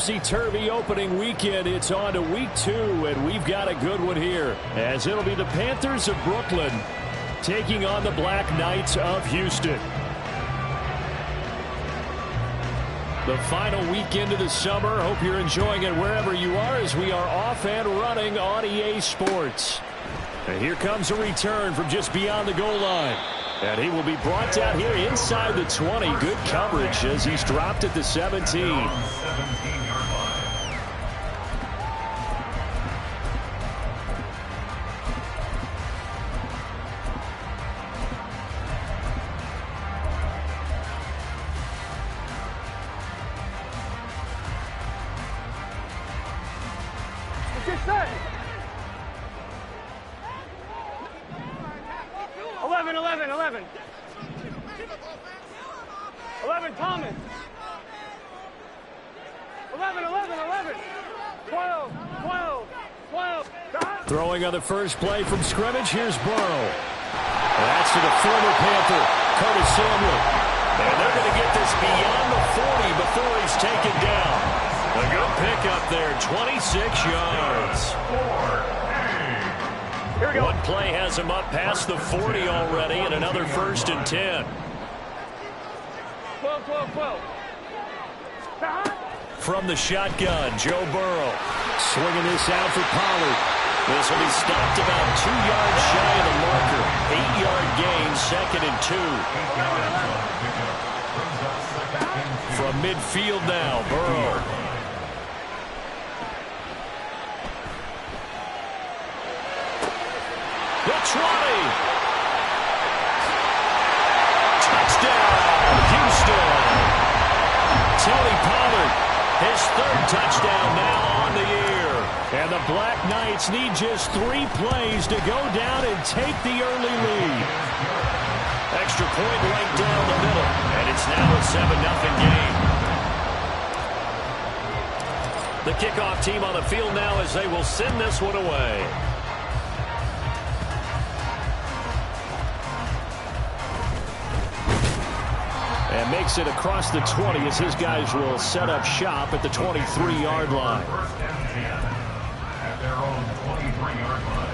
topsy-turvy opening weekend. It's on to week 2, and we've got a good one here, as it'll be the Panthers of Brooklyn taking on the Black Knights of Houston. The final weekend of the summer. Hope you're enjoying it wherever you are, as we are off and running on EA Sports. And here comes a return from just beyond the goal line. And he will be brought down here inside the 20. Good coverage as he's dropped at the 17. Get set. 11, 11, 11. 11, Thomas. 11, 11, 11. 12, 12, 12. Throwing on the first play from scrimmage. Here's Burrow. That's to the former Panther, Curtis Samuel. And they're going to get this beyond the 40 before he's taken down. A good pickup there, 26 yards. One play has him up past the 40 already, and another 1st and 10. 12, 12, 12. From the shotgun, Joe Burrow swinging this out for Pollard. This will be stopped about 2 yards shy of the marker. 8-yard gain, 2nd and 2. From midfield now, Burrow. The 20. Touchdown, Houston. Tony Pollard, his 3rd touchdown now on the year. And the Black Knights need just 3 plays to go down and take the early lead. Extra point right down the middle, and it's now a 7-0 game. The kickoff team on the field now as they will send this one away. And makes it across the 20 as his guys will set up shop at the 23-yard line. At their own 23-yard line.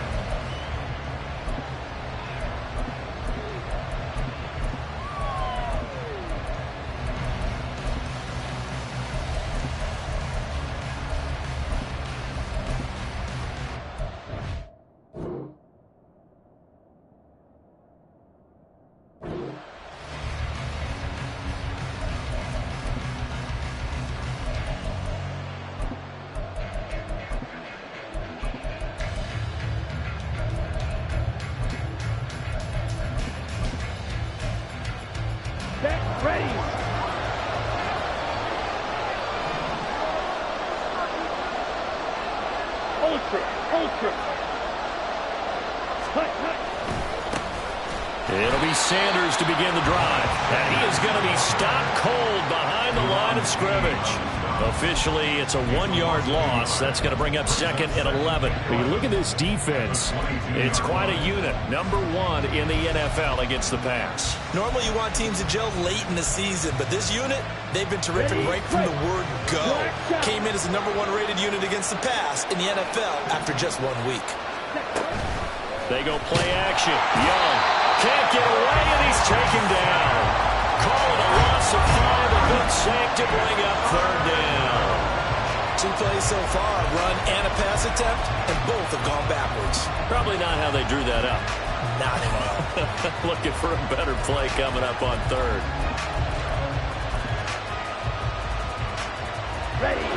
Ready. Ultra. It'll be Sanders to begin the drive. And he is going to be stopped cold behind the line of scrimmage. Officially, it's a 1-yard loss. That's going to bring up 2nd and 11. When you look at this defense, it's quite a unit. Number 1 in the NFL against the pass. Normally you want teams to gel late in the season, but this unit, they've been terrific right from the word go. Came in as the number 1 rated unit against the pass in the NFL after just 1 week. They go play action. Young can't get away, and he's taken down. Call it a loss of 5, a good sack to bring up 3rd down. 2 plays so far, a run and a pass attempt, and both have gone backwards. Probably not how they drew that up. Not at all. Looking for a better play coming up on 3rd. Ready.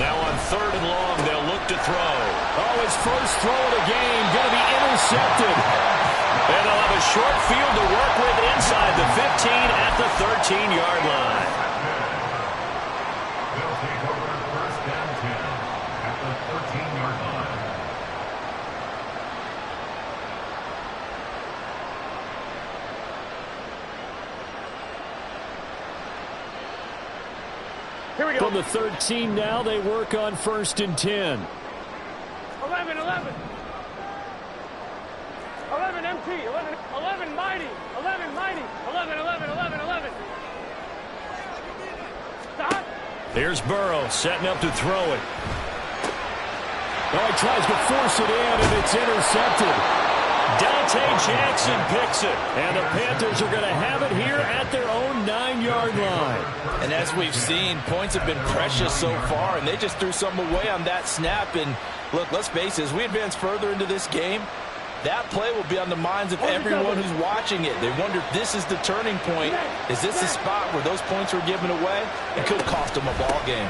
Now on 3rd and long, they'll look to throw. Oh, his first throw of the game going to be intercepted. And they'll have a short field to work with inside the 15 at the 13-yard line. They'll take over 1st and 10 at the 13-yard line. Here we go. From the 13 now, they work on 1st and 10. 11, 11. 11 MT, 11 Mighty, 11, mighty. 11, 11, 11, 11. Stop. Here's Burrow setting up to throw it. Oh, he tries to force it in, and it's intercepted. Dante Jackson picks it, and the Panthers are going to have it here at their own 9-yard line. And as we've seen, points have been precious so far, and they just threw some away on that snap. And look, let's face it, as we advance further into this game, that play will be on the minds of everyone who's watching it. They wonder if this is the turning point. Is this the spot where those points were given away? It could cost them a ball game.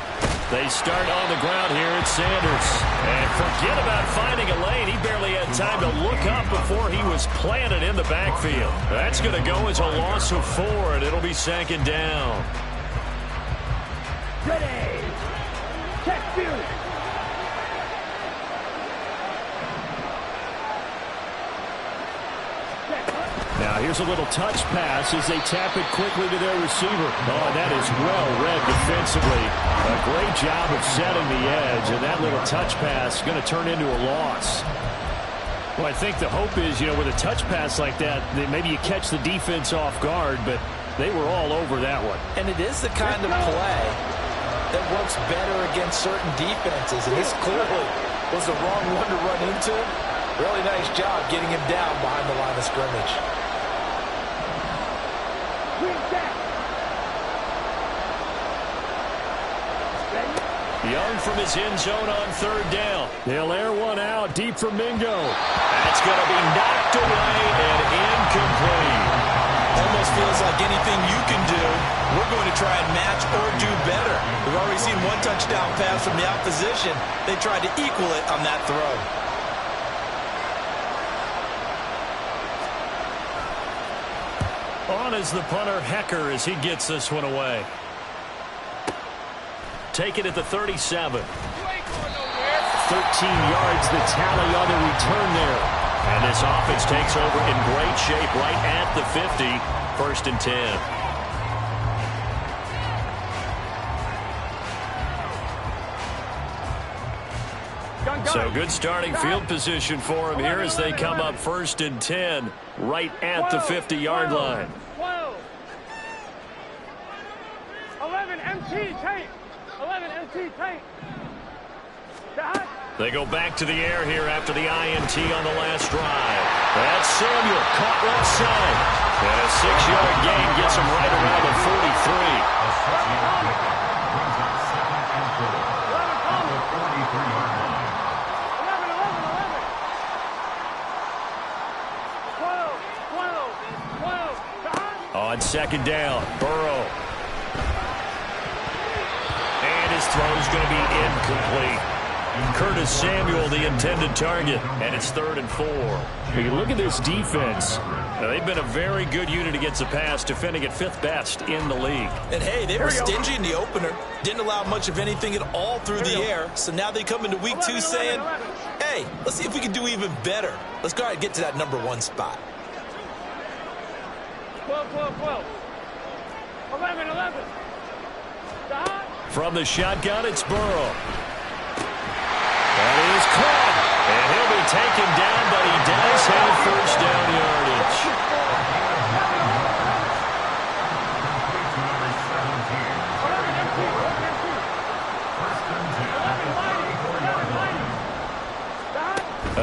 They start on the ground here at Sanders. And forget about finding a lane. He barely had time to look up before he was planted in the backfield. That's going to go as a loss of 4, and it'll be second down. Ready. Check, field. Now here's a little touch pass as they tap it quickly to their receiver. Oh, that is well read defensively. A great job of setting the edge, and that little touch pass is going to turn into a loss. Well, I think the hope is, with a touch pass like that, that maybe you catch the defense off guard, but they were all over that one. And it is the kind of play that works better against certain defenses, and this clearly was the wrong one to run into. Really nice job getting him down behind the line of scrimmage. Young from his end zone on third down. They'll air one out deep for Mingo. That's going to be knocked away and incomplete. Almost feels like anything you can do, we're going to try and match or do better. We've already seen one touchdown pass from the opposition. They tried to equal it on that throw. On is the punter, Hecker, as he gets this one away. Take it at the 37. 13 yards, the tally on the return there. And this offense takes over in great shape right at the 50. 1st and 10. So good starting field position for him here as they come up 1st and 10 right at the 50-yard line. 12. 11 MT tape. 11 MT tape. Stop. They go back to the air here after the INT on the last drive. That's Samuel caught left side. And a 6-yard gain gets him right around the 43. A 6-yard gain brings up 2nd and 4 at the 43-yard line. 12. On 2nd down, Burrow. And his throw's going to be incomplete. Curtis Samuel, the intended target, and it's 3rd and 4. You look at this defense. They've been a very good unit against the pass, defending at 5th best in the league. And, hey, they were stingy in the opener. Didn't allow much of anything at all through the air. So now they come into week 2 saying, hey, let's see if we can do even better. Let's go ahead and get to that number 1 spot. 12, 12, 12. 11, 11. Stop. From the shotgun, it's Burrow. That is caught. And he'll be taken down, but he does have 1st down yardage.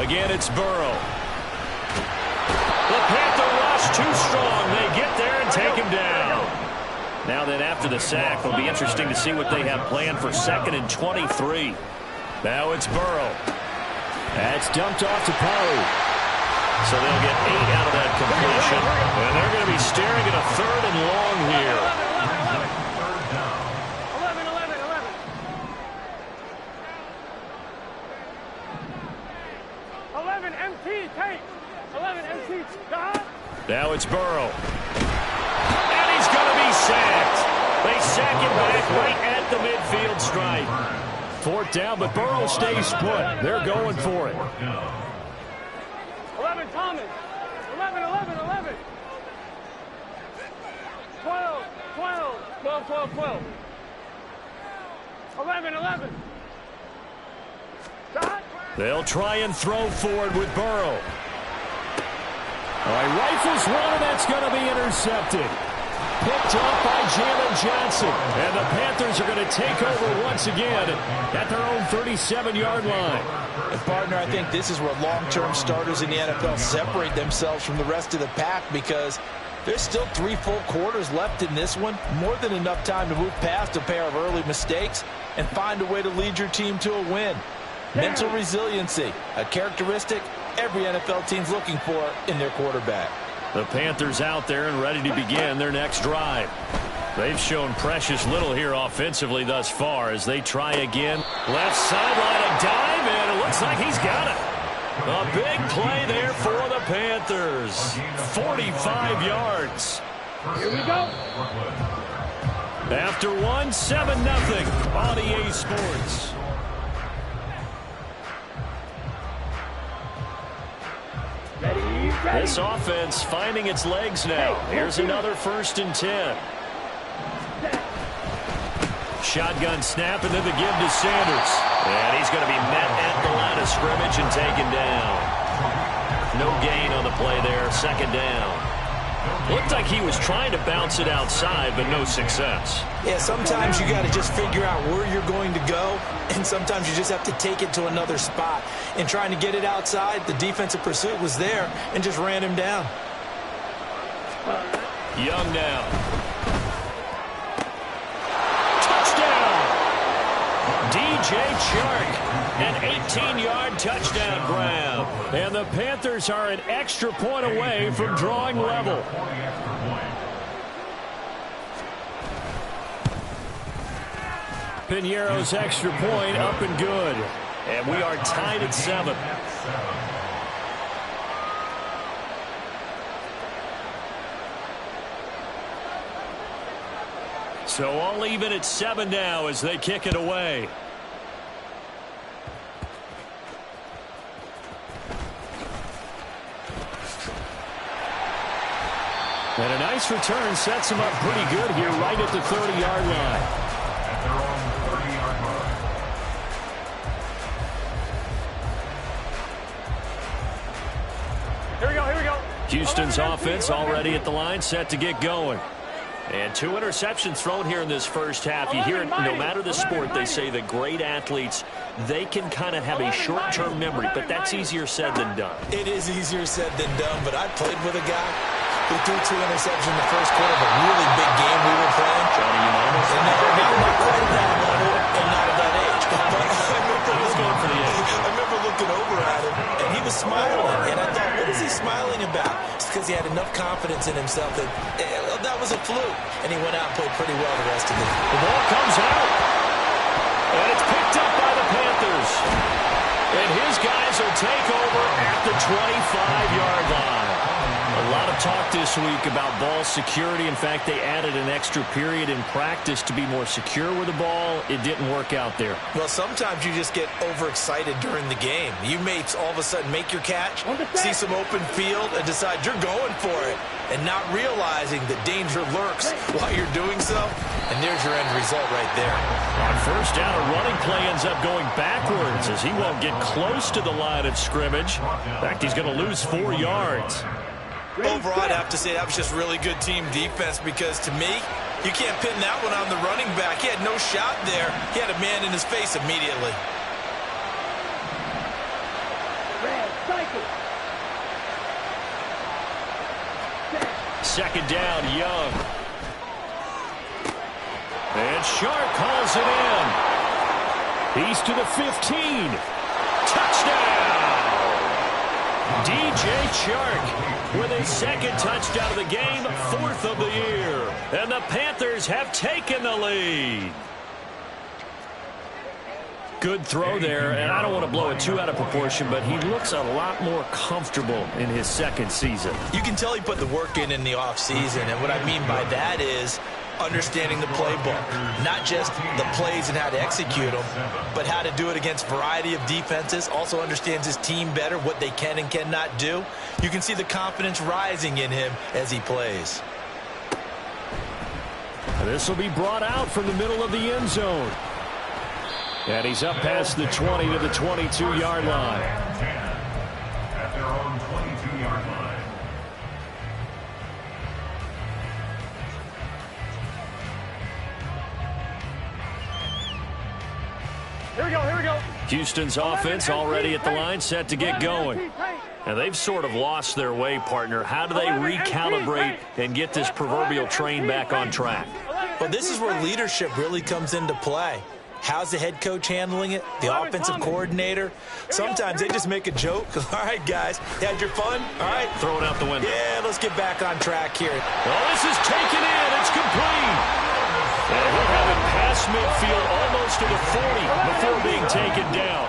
Again, it's Burrow. The Panther rush too strong. They get there and take him down. Now then, after the sack, it'll be interesting to see what they have planned for 2nd and 23. Now it's Burrow. That's dumped off to Pollard. So they'll get 8 out of that completion. And they're going to be staring at a 3rd and long here. 11 MT tape. 11 MT stop. Now it's Burrow. And he's going to be sacked. They sack him back right at the midfield stripe. 4th down, but Burrow stays put. They're going for it. 11 Thomas. 11, 11, 11. 12, 12, 12, 12, 12. 11, 11. Stop. They'll try and throw forward with Burrow. All right, rifles one, and that's going to be intercepted. Picked up by Jalen Johnson. And the Panthers are going to take over once again at their own 37-yard line. And partner, I think this is where long-term starters in the NFL separate themselves from the rest of the pack, because there's still 3 full quarters left in this one. More than enough time to move past a pair of early mistakes and find a way to lead your team to a win. Mental resiliency, a characteristic every NFL team's looking for in their quarterback. The Panthers out there and ready to begin their next drive. They've shown precious little here offensively thus far as they try again. Left sideline, a dive, and it looks like he's got it. A big play there for the Panthers. 45 yards. Here we go. After one, 7-0 on EA Sports. This offense finding its legs now. Here's another 1st and 10. Shotgun snap, and then the give to Sanders. And he's going to be met at the line of scrimmage and taken down. No gain on the play there. 2nd down. Looked like he was trying to bounce it outside, but no success. Yeah, sometimes you got to just figure out where you're going to go, and sometimes you just have to take it to another spot. In trying to get it outside, the defensive pursuit was there and just ran him down. Young now. Touchdown! DJ Chark. An 18-yard touchdown grab. And the Panthers are an extra point away from drawing level. Piñeiro's extra point up and good. And we are tied at 7. So all even at 7 now as they kick it away. And a nice return sets him up pretty good here right at the 30-yard line. At their own 30-yard line. Here we go, here we go. Houston's offense already at the line, set to get going. And 2 interceptions thrown here in this first half. You hear it, no matter the sport, they say that great athletes, they can kind of have a short-term memory, but that's easier said than done. It is easier said than done, but I played with a guy who threw 2 interceptions in the first quarter of a really big game we were playing. Johnny Unitas. And not quite at that level and not at that age. But I remember looking over at him, and he was smiling. And I thought, what is he smiling about? It's because he had enough confidence in himself that that was a fluke. And he went out and played pretty well the rest of the game. The ball comes out. And it's picked up by the Panthers. And his guys will take over at the 25-yard line. A lot of talk this week about ball security. In fact, they added an extra period in practice to be more secure with the ball. It didn't work out there. Well, sometimes you just get overexcited during the game. You may all of a sudden make your catch, see some open field, and decide you're going for it, and not realizing that danger lurks while you're doing so. And there's your end result right there. On first down, a running play ends up going backwards as he won't get close to the line of scrimmage. In fact, he's going to lose 4 yards. Overall, I'd have to say that was just really good team defense, because to me, you can't pin that one on the running back. He had no shot there. He had a man in his face immediately. Second down, Young. And Shark calls it in. He's to the 15. Touchdown! DJ Chark with his 2nd touchdown of the game, 4th of the year. And the Panthers have taken the lead. Good throw there, and I don't want to blow it too out of proportion, but he looks a lot more comfortable in his 2nd season. You can tell he put the work in the offseason, and what I mean by that is understanding the playbook, not just the plays and how to execute them, but how to do it against a variety of defenses. Also understands his team better, what they can and cannot do. You can see the confidence rising in him as he plays. This will be brought out from the middle of the end zone. And he's up past the 20 to the 22-yard line. At their own 22-yard line. Here we go, here we go. Houston's offense already at the line, set to get going. And they've sort of lost their way, partner. How do they recalibrate and get this proverbial train back on track? Well, this is where leadership really comes into play. How's the head coach handling it? The offensive coordinator? Sometimes they just make a joke. All right, guys, you had your fun? All right. Throw it out the window. Yeah, let's get back on track here. Oh, this is taken in. It's complete. And he'll have it past midfield almost to the 40 before being taken down.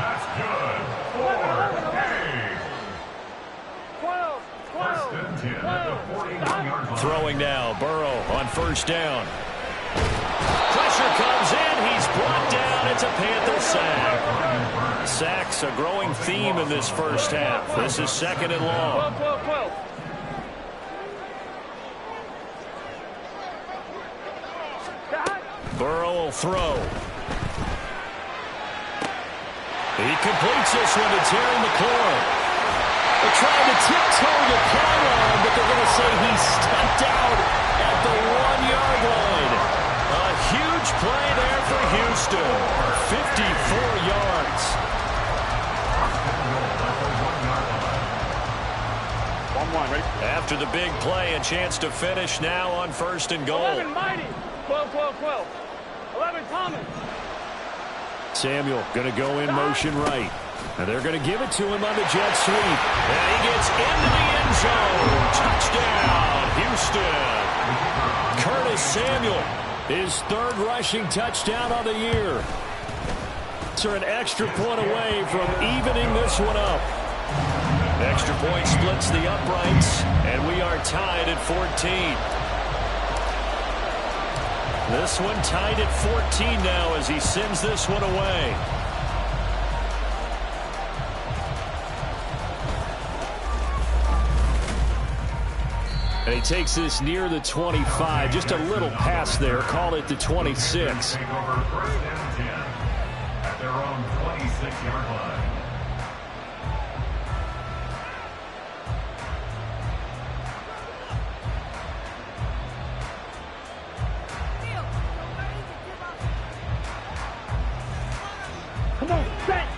That's good. 4 First and 10 at the 41-yard line. Throwing now, Burrow on first down. Pressure comes in. He's brought down. It's a Panther sack. Sacks a growing theme in this first half. This is second and long. 12. Burrow will throw. He completes this one to Terry McLaurin. They're trying to tiptoe the pylon, but they're going to say he stepped out at the 1-yard line. A huge play there for Houston. 54 yards. Ready? After the big play, a chance to finish now on first and goal. 11, Mighty. 12. 11, Thomas. Samuel going to go in motion right. And they're going to give it to him on the jet sweep. And he gets into the end zone. Touchdown, Houston. Curtis Samuel, his third rushing touchdown of the year. They're an extra point away from evening this one up. Extra point splits the uprights, and we are tied at 14. This one tied at 14 now as he sends this one away. And he takes this near the 25. Just a little pass there. Call it the 26. Take over first and 10 at their own 26-yard line.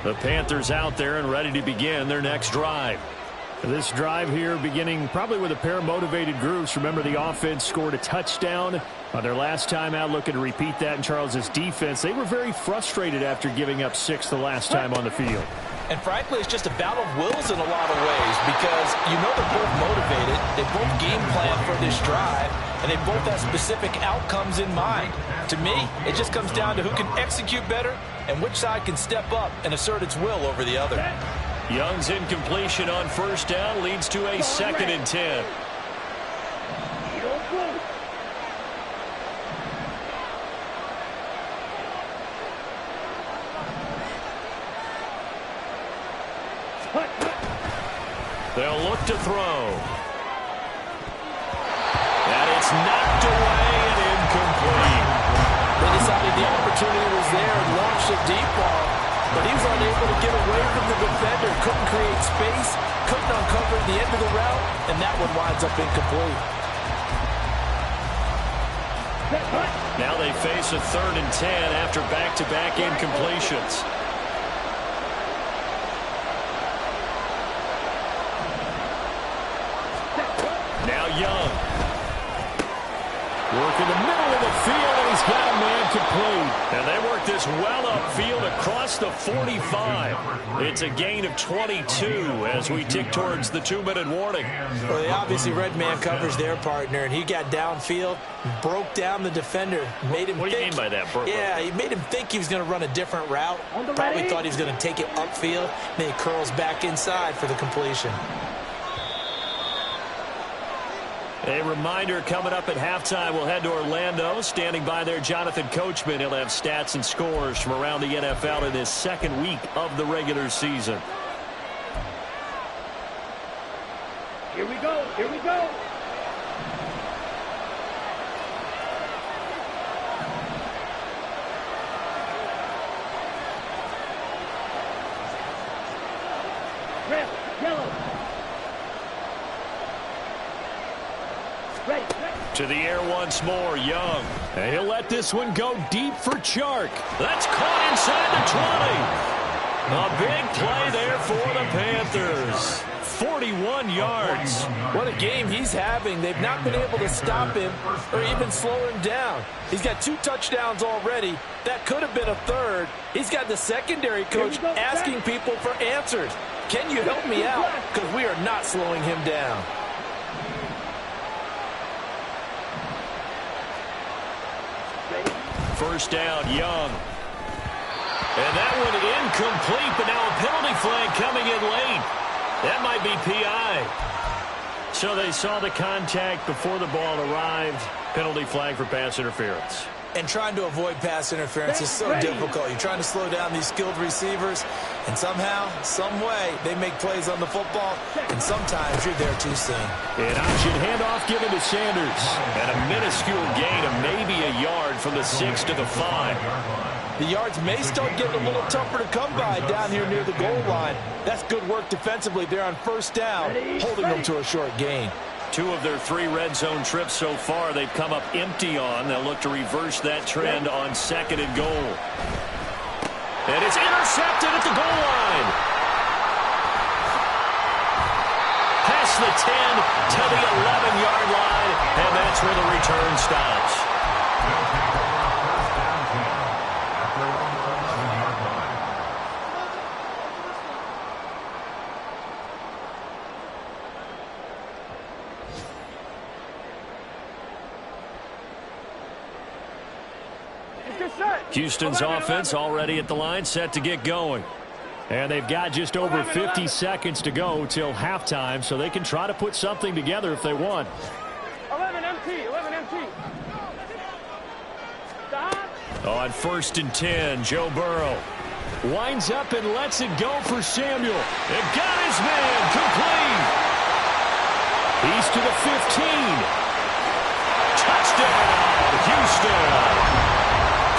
The Panthers out there and ready to begin their next drive. This drive here beginning probably with a pair of motivated groups. Remember, the offense scored a touchdown on their last time out, looking to repeat that in Charles's defense. They were very frustrated after giving up 6 the last time on the field. And frankly, it's just a battle of wills in a lot of ways because you know they're both motivated. They both game plan for this drive, and they both have specific outcomes in mind. To me, it just comes down to who can execute better and which side can step up and assert its will over the other. Young's incompletion on first down leads to a 2nd and 10. They'll look to throw. And it's knocked away and incomplete. They decided the opportunity was there and launched a deep ball, but he was unable to get away from the defender. Couldn't create space, couldn't uncover the end of the route, and that one winds up incomplete. Now they face a 3rd and 10 after back-to-back incompletions. Now Young. Work in the middle of the field, and he's got a man complete. And they work this well upfield across the 45. It's a gain of 22 as we tick towards the 2-minute warning. Well, they obviously read man coverage their partner, and he got downfield, broke down the defender, made him What do you mean by that, Burrow? Yeah, he made him think he was going to run a different route. Probably thought he was going to take it upfield, then he curls back inside for the completion. A reminder coming up at halftime, we'll head to Orlando. Standing by there, Jonathan Coachman. He'll have stats and scores from around the NFL in this 2nd week of the regular season. Here we go. Here we go. Red, yellow. Ready. To the air once more, Young. And he'll let this one go deep for Chark. That's caught inside the 20. A big play there for the Panthers. 41 yards. What a game he's having. They've not been able to stop him or even slow him down. He's got 2 touchdowns already. That could have been a third. He's got the secondary coach asking people for answers. Can you help me out? Because we are not slowing him down. First down, Young. And that one incomplete, but now a penalty flag coming in late. That might be PI. So they saw the contact before the ball arrived. Penalty flag for pass interference. And trying to avoid pass interference is so difficult. You're trying to slow down these skilled receivers, and somehow, some way, they make plays on the football, and sometimes you're there too soon. An option handoff given to Sanders. And a minuscule gain of maybe a yard from the 6 to the 5. The yards may start getting a little tougher to come by down here near the goal line. That's good work defensively there on first down, holding them to a short gain. 2 of their 3 red zone trips so far they've come up empty on. They'll look to reverse that trend on 2nd and goal. And it's intercepted at the goal line. Past the 10 to the 11-yard line, and that's where the return stops. Houston's offense already at the line, set to get going. And they've got just over 50 seconds to go till halftime, so they can try to put something together if they want. 11 MT, 11 MT. On 1st and 10, Joe Burrow winds up and lets it go for Samuel. It got his man complete. He's to the 15. Touchdown, Houston.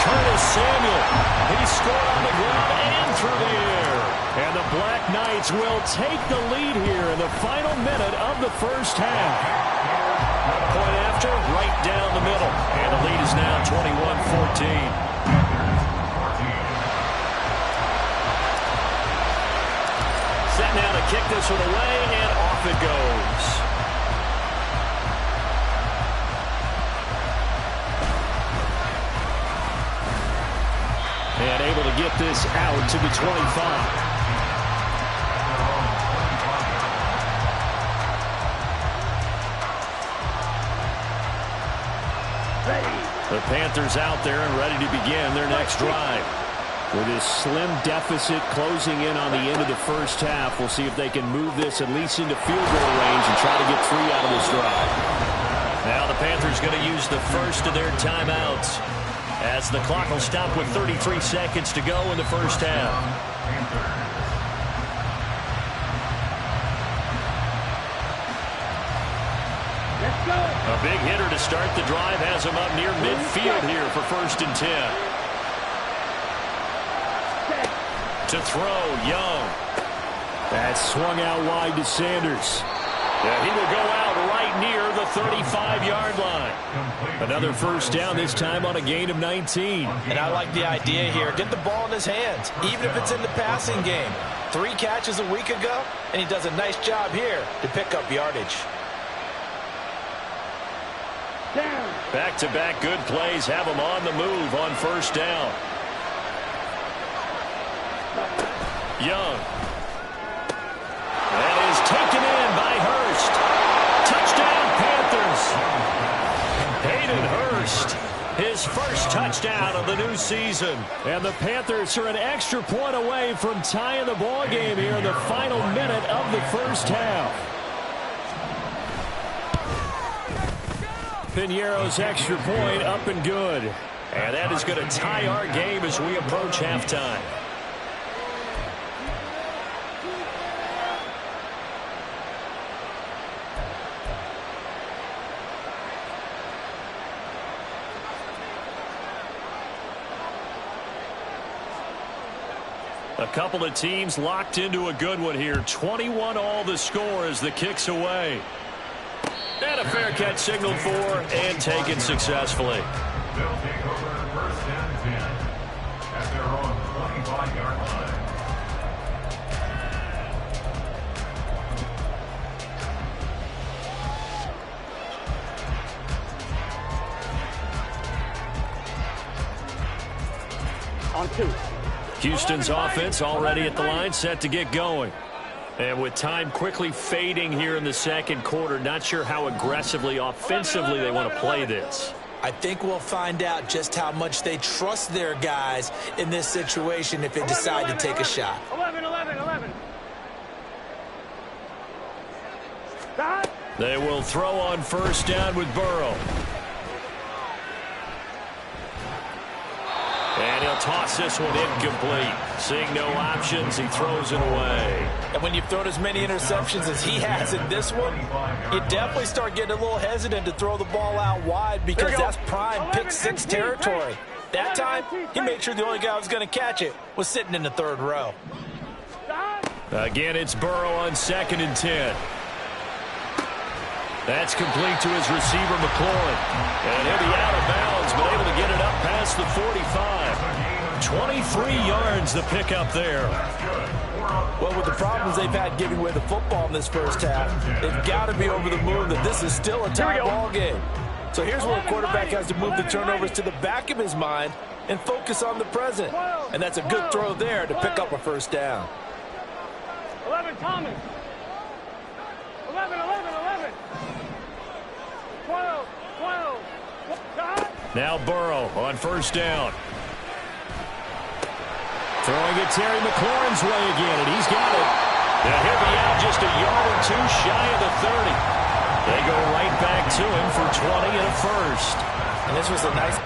Curtis Samuel, he scored on the ground and through the air. And the Black Knights will take the lead here in the final minute of the first half. Point after, right down the middle. And the lead is now 21-14. Set now to kick this one away, and off it goes. And able to get this out to the 25. The Panthers out there and ready to begin their next drive. With this slim deficit closing in on the end of the first half, we'll see if they can move this at least into field goal range and try to get 3 out of this drive. Now the Panthers going to use the first of their timeouts, as the clock will stop with 33 seconds to go in the first half. Let's go. A big hitter to start the drive has him up near midfield here for 1st and 10. To throw, Young. That swung out wide to Sanders. Yeah, he will go out right near the 35-yard line. Another first down, this time on a gain of 19. And I like the idea here. Get the ball in his hands, even if it's in the passing game. 3 catches a week ago, and he does a nice job here to pick up yardage. Back-to-back good plays have him on the move on first down. Young. That is taken in by Hurst. Touchdown, Panthers. Hayden Hurst, his first touchdown of the new season. And the Panthers are an extra point away from tying the ball game here in the final minute of the first half. Piñeiro's extra point up and good. And that is going to tie our game as we approach halftime. A couple of teams locked into a good one here. 21 all the score as the kick's away. And a fair catch signaled for and taken successfully. They'll take over first and 10 at their own 25-yard line. On 2. Houston's offense already at the line, set to get going. And with time quickly fading here in the second quarter, not sure how aggressively, offensively they want to play this. I think we'll find out just how much they trust their guys in this situation if they decide to take a shot. 11. They will throw on first down with Burrow. And he'll toss this one incomplete. Seeing no options, he throws it away. And when you've thrown as many interceptions as he has in this one, you definitely start getting a little hesitant to throw the ball out wide because that's prime pick six territory. That time, he made sure the only guy who was going to catch it was sitting in the third row. Again, it's Burrow on 2nd and 10. That's complete to his receiver, McLaurin. And he'll be out of bounds, but able to get it up past the 45. 23 yards the pickup there. Well, with the problems they've had giving away the football in this first half, they've got to be over the moon that this is still a tie ball game. So here's where a quarterback has to move the turnovers to the back of his mind and focus on the present. And that's a good throw there to pick up a first down. 11, Thomas. 11. 12. Now Burrow on first down. Throwing it Terry McLaurin's way again, and he's got it. And he'll be out just a yard or two shy of the 30. They go right back to him for 20 and a first. And this was a nice...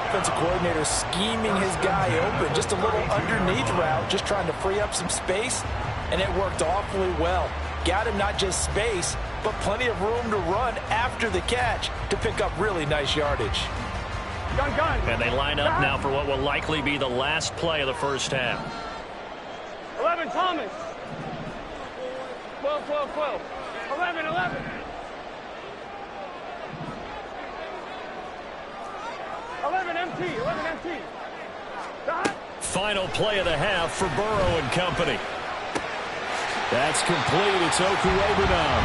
Offensive coordinator scheming his guy open, just a little underneath route, just trying to free up some space, and it worked awfully well. Got him not just space, but plenty of room to run after the catch to pick up really nice yardage. Gun. And they line up now for what will likely be the last play of the first half. 11, Thomas. 12. 11. 11 MT. Final play of the half for Burrow and company. That's complete. It's Okuwebunam.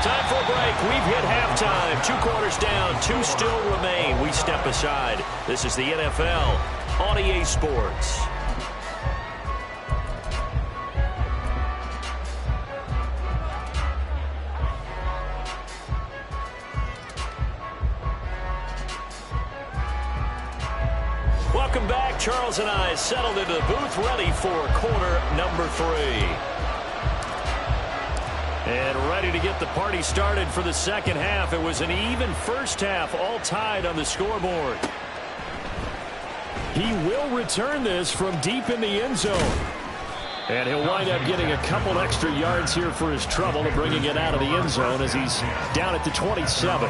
Time for a break. We've hit halftime. 2 quarters down. 2 still remain. We step aside. This is the NFL on EA Sports. Welcome back. Charles and I settled into the booth, ready for quarter number 3. And ready to get the party started for the second half. It was an even first half, all tied on the scoreboard. He will return this from deep in the end zone. And he'll wind up getting a couple extra yards here for his trouble and bringing it out of the end zone as he's down at the 27.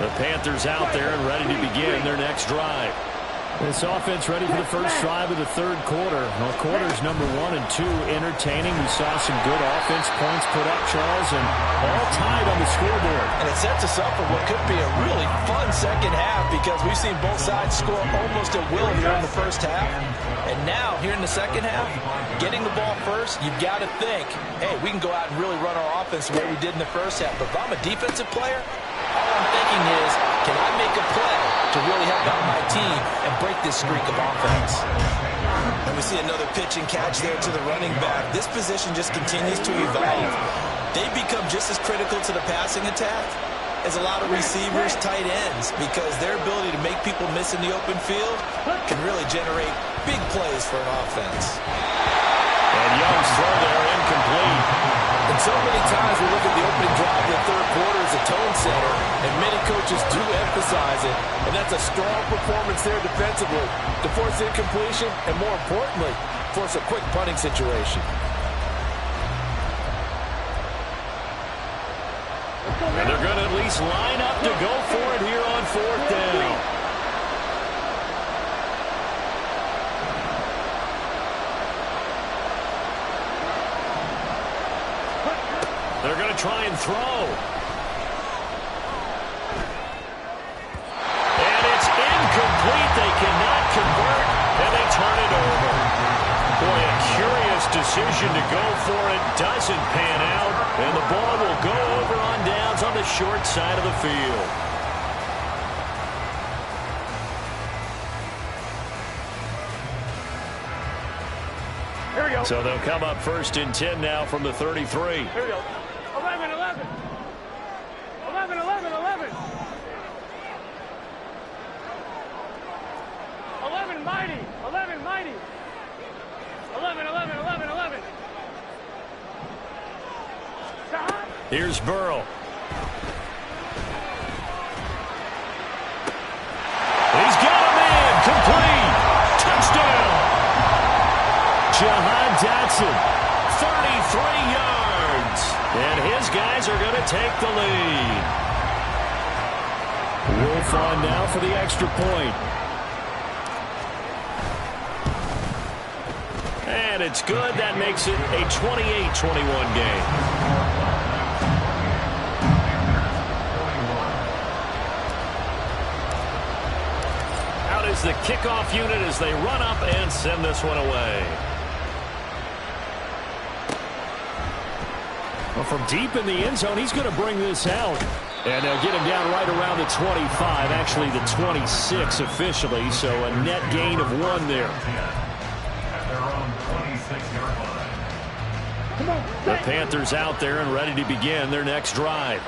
The Panthers out there and ready to begin their next drive. This offense ready for the first drive of the third quarter. Well, quarters number 1 and 2 entertaining. We saw some good offense points put up, Charles, and all tied on the scoreboard. And it sets us up for what could be a really fun second half because we've seen both sides score almost at will here in the first half. And now, here in the second half, getting the ball first, you've got to think, hey, we can go out and really run our offense the way we did in the first half. But if I'm a defensive player, all I'm thinking is, can I make a play to really help out my team and break this streak of offense? And we see another pitch and catch there to the running back. This position just continues to evolve. They become just as critical to the passing attack as a lot of receivers, tight ends, because their ability to make people miss in the open field can really generate big plays for an offense. And Young's throw there incomplete. And so many times we look at the opening drive of the third quarter as a tone setter, and many coaches do emphasize it. And that's a strong performance there defensively to force incompletion and, more importantly, force a quick punting situation. And they're going to at least line up to go for it here on fourth down. They're going to try and throw. And it's incomplete. They cannot convert, and they turn it over. Boy, a curious decision to go for it. Doesn't pan out, and the ball will go over on downs on the short side of the field. Here we go. So they'll come up 1st and 10 now from the 33. Here we go. 11, 11. 11, 11, 11. 11, mighty. 11, mighty. 11, 11, 11, 11. Stop. Here's Burrow. He's got a man. Complete. Touchdown. Jahan Dotson, 33 yards. And his guys are going to take the lead. Wolf on now for the extra point. And it's good. That makes it a 28-21 game. Out is the kickoff unit as they run up and send this one away. Well, from deep in the end zone, he's going to bring this out. And they'll get him down right around the 25, actually the 26 officially, so a net gain of 1 there. At their own 26-yard line. The Panthers out there and ready to begin their next drive.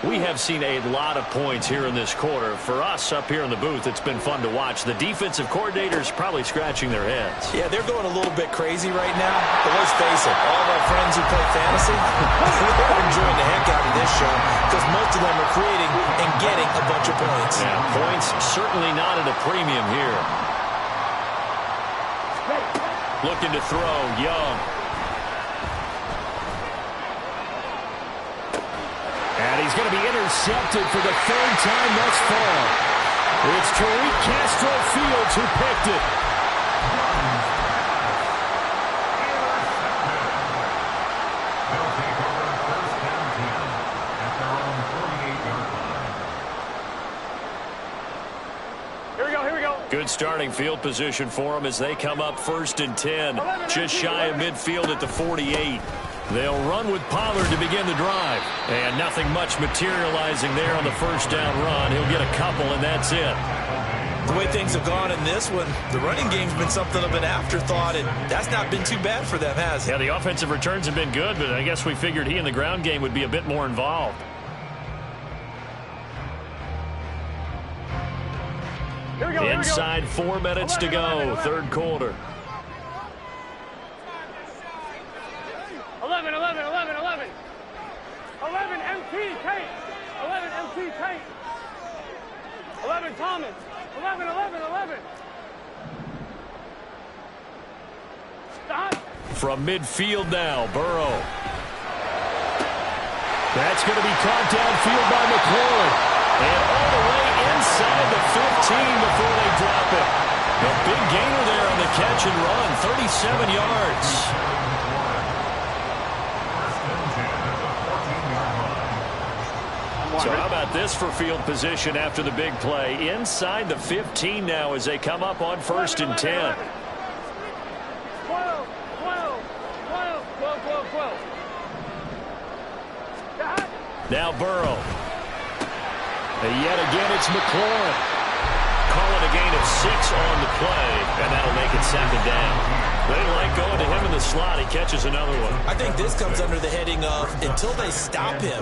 We have seen a lot of points here in this quarter. For us up here in the booth, it's been fun to watch. The defensive coordinators probably scratching their heads. Yeah, they're going a little bit crazy right now. But let's face it, all of our friends who play fantasy, they're enjoying the heck out of this show because most of them are creating and getting a bunch of points. Yeah, points certainly not at a premium here. Looking to throw, Young. And he's going to be intercepted for the 3rd time thus far. It's Tariq Castro-Fields who picked it. They'll take over 1st and 10 at their own 48-yard line. Here we go, here we go. Good starting field position for them as they come up 1st and 10. Just shy of midfield at the 48. They'll run with Pollard to begin the drive. And nothing much materializing there on the 1st down run. He'll get a couple, and that's it. The way things have gone in this one, the running game's been something of an afterthought, and that's not been too bad for them, has it? Yeah, the offensive returns have been good, but I guess we figured he in the ground game would be a bit more involved. Here we go, here we go. Inside 4 minutes to go, 3rd quarter. 11, 11, 11, 11. 11, MT, Tate. 11, MT, Tate. 11, Thomas. 11, 11, 11. Stop. From midfield now, Burrow. That's going to be caught downfield by McLaurin. And all the way inside the 15 before they drop it. A big gainer there on the catch and run, 37 yards. So how about this for field position after the big play? Inside the 15 now as they come up on 1st and 10. 12, 12, 12, 12, 12, 12. Now Burrow. And yet again it's McLaurin. call it a gain of 6 on the play, and that'll make it 2nd down. They like going to him in the slot. He catches another one. I think this comes under the heading of until they stop him,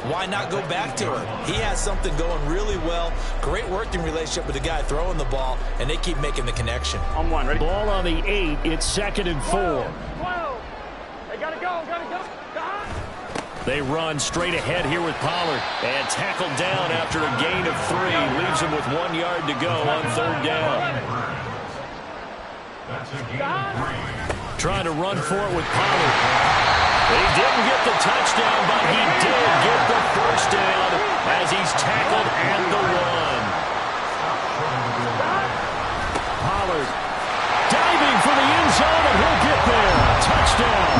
why not go back to him? He has something going really well. Great working relationship with the guy throwing the ball, and they keep making the connection. On one, ready? Ball on the 8. It's 2nd and 4. 12. They gotta go, gotta go. They run straight ahead here with Pollard. And tackled down after a gain of 3. Leaves him with 1 yard to go on 3rd down. Trying to run for it with Pollard. He didn't get the touchdown, but he did get the first down as he's tackled at the 1. Pollard diving for the end zone, and he'll get there. Touchdown.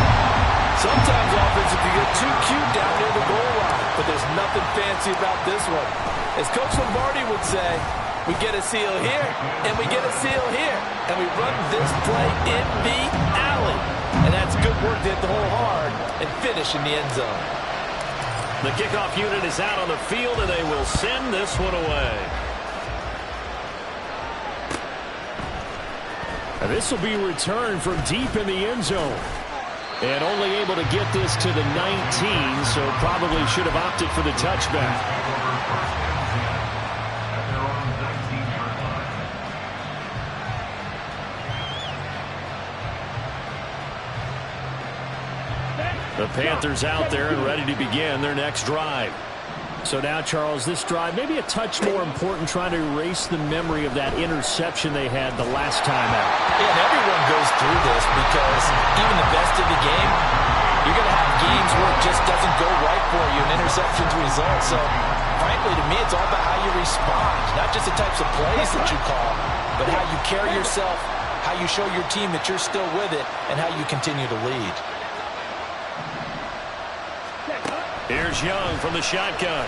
Sometimes offense, if you get too cute down near the goal line, but there's nothing fancy about this one. As Coach Lombardi would say, we get a seal here, and we get a seal here, and we run this play in the alley. And that's good work to hit the hole hard and finish in the end zone. The kickoff unit is out on the field, and they will send this one away. And this will be returned from deep in the end zone. And only able to get this to the 19, so probably should have opted for the touchback. The Panthers out there and ready to begin their next drive. So now, Charles, this drive maybe a touch more important, trying to erase the memory of that interception they had the last time out. Yeah, and everyone goes through this because even the best of the game, you're going to have games where it just doesn't go right for you, and interceptions result. So, frankly, to me, it's all about how you respond, not just the types of plays that you call, but how you carry yourself, how you show your team that you're still with it, and how you continue to lead. Here's Young from the shotgun.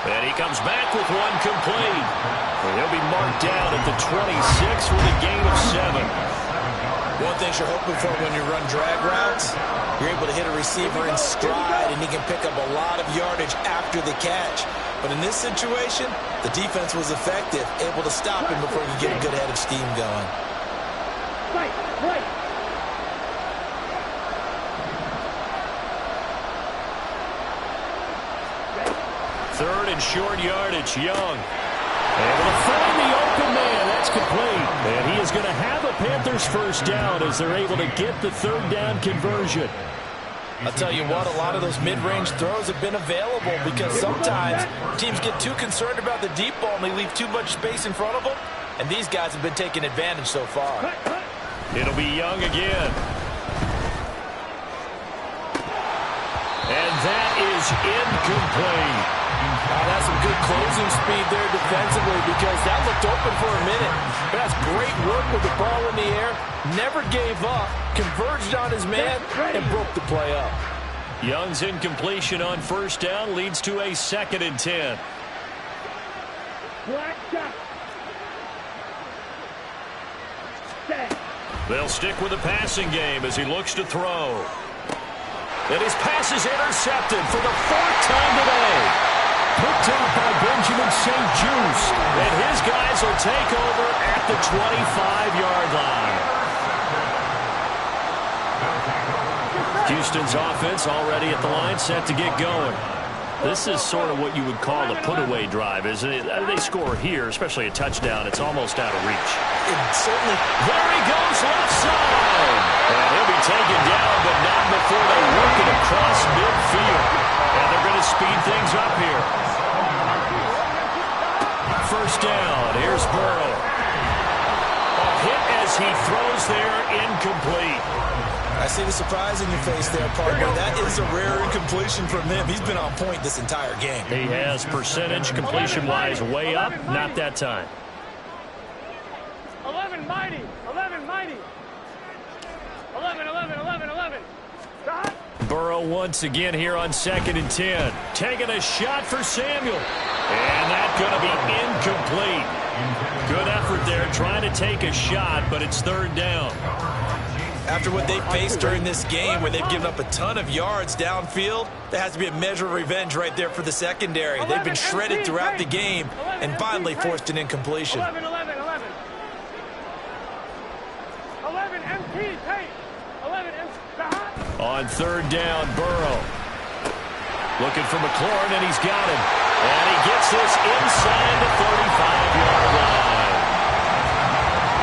And he comes back with one complete. And he'll be marked down at the 26 with a gain of 7. One thing you're hoping for when you run drag routes, you're able to hit a receiver in stride, and he can pick up a lot of yardage after the catch. But in this situation, the defense was effective, able to stop him before he could get a good head of steam going. Right. 3rd and short yardage. Young able to find the open man. That's complete. And he is going to have a Panthers first down as they're able to get the 3rd down conversion. I'll tell you what, a lot of those mid-range throws have been available because sometimes teams get too concerned about the deep ball and they leave too much space in front of them. And these guys have been taking advantage so far. It'll be Young again. And that is incomplete. That's some good closing speed there defensively because that looked open for a minute. But that's great work with the ball in the air. Never gave up, converged on his man, and broke the play up. Young's incompletion on first down leads to a 2nd and 10. They'll stick with the passing game as he looks to throw. And his pass is intercepted for the 4th time today. Picked up by Benjamin St. Juste. And his guys will take over at the 25-yard line. Houston's offense already at the line, set to get going. This is sort of what you would call a put-away drive, isn't it? They score here, especially a touchdown. It's almost out of reach. Certainly. There he goes, left side. And he'll be taken down, but not before they work it across midfield. And they're going to speed things up here. First down. Here's Burrow. A hit as he throws there, incomplete. I see the surprise in your face there, partner. That is a rare incompletion from him. He's been on point this entire game. He has percentage completion-wise way up. Not that time. 11 mighty. 11 mighty. 11. Stop. Burrow once again here on 2nd and 10. Taking a shot for Samuel. And that's going to be incomplete. Good effort there trying to take a shot, but it's 3rd down. After what they faced during this game where they've given up a ton of yards downfield, there has to be a measure of revenge right there for the secondary. They've been shredded throughout the game and finally forced an incompletion. 11 MT, Tate. 11 MT. On third down, Burrow. Looking for McLaurin, and he's got him. And he gets this inside the 35-yard line.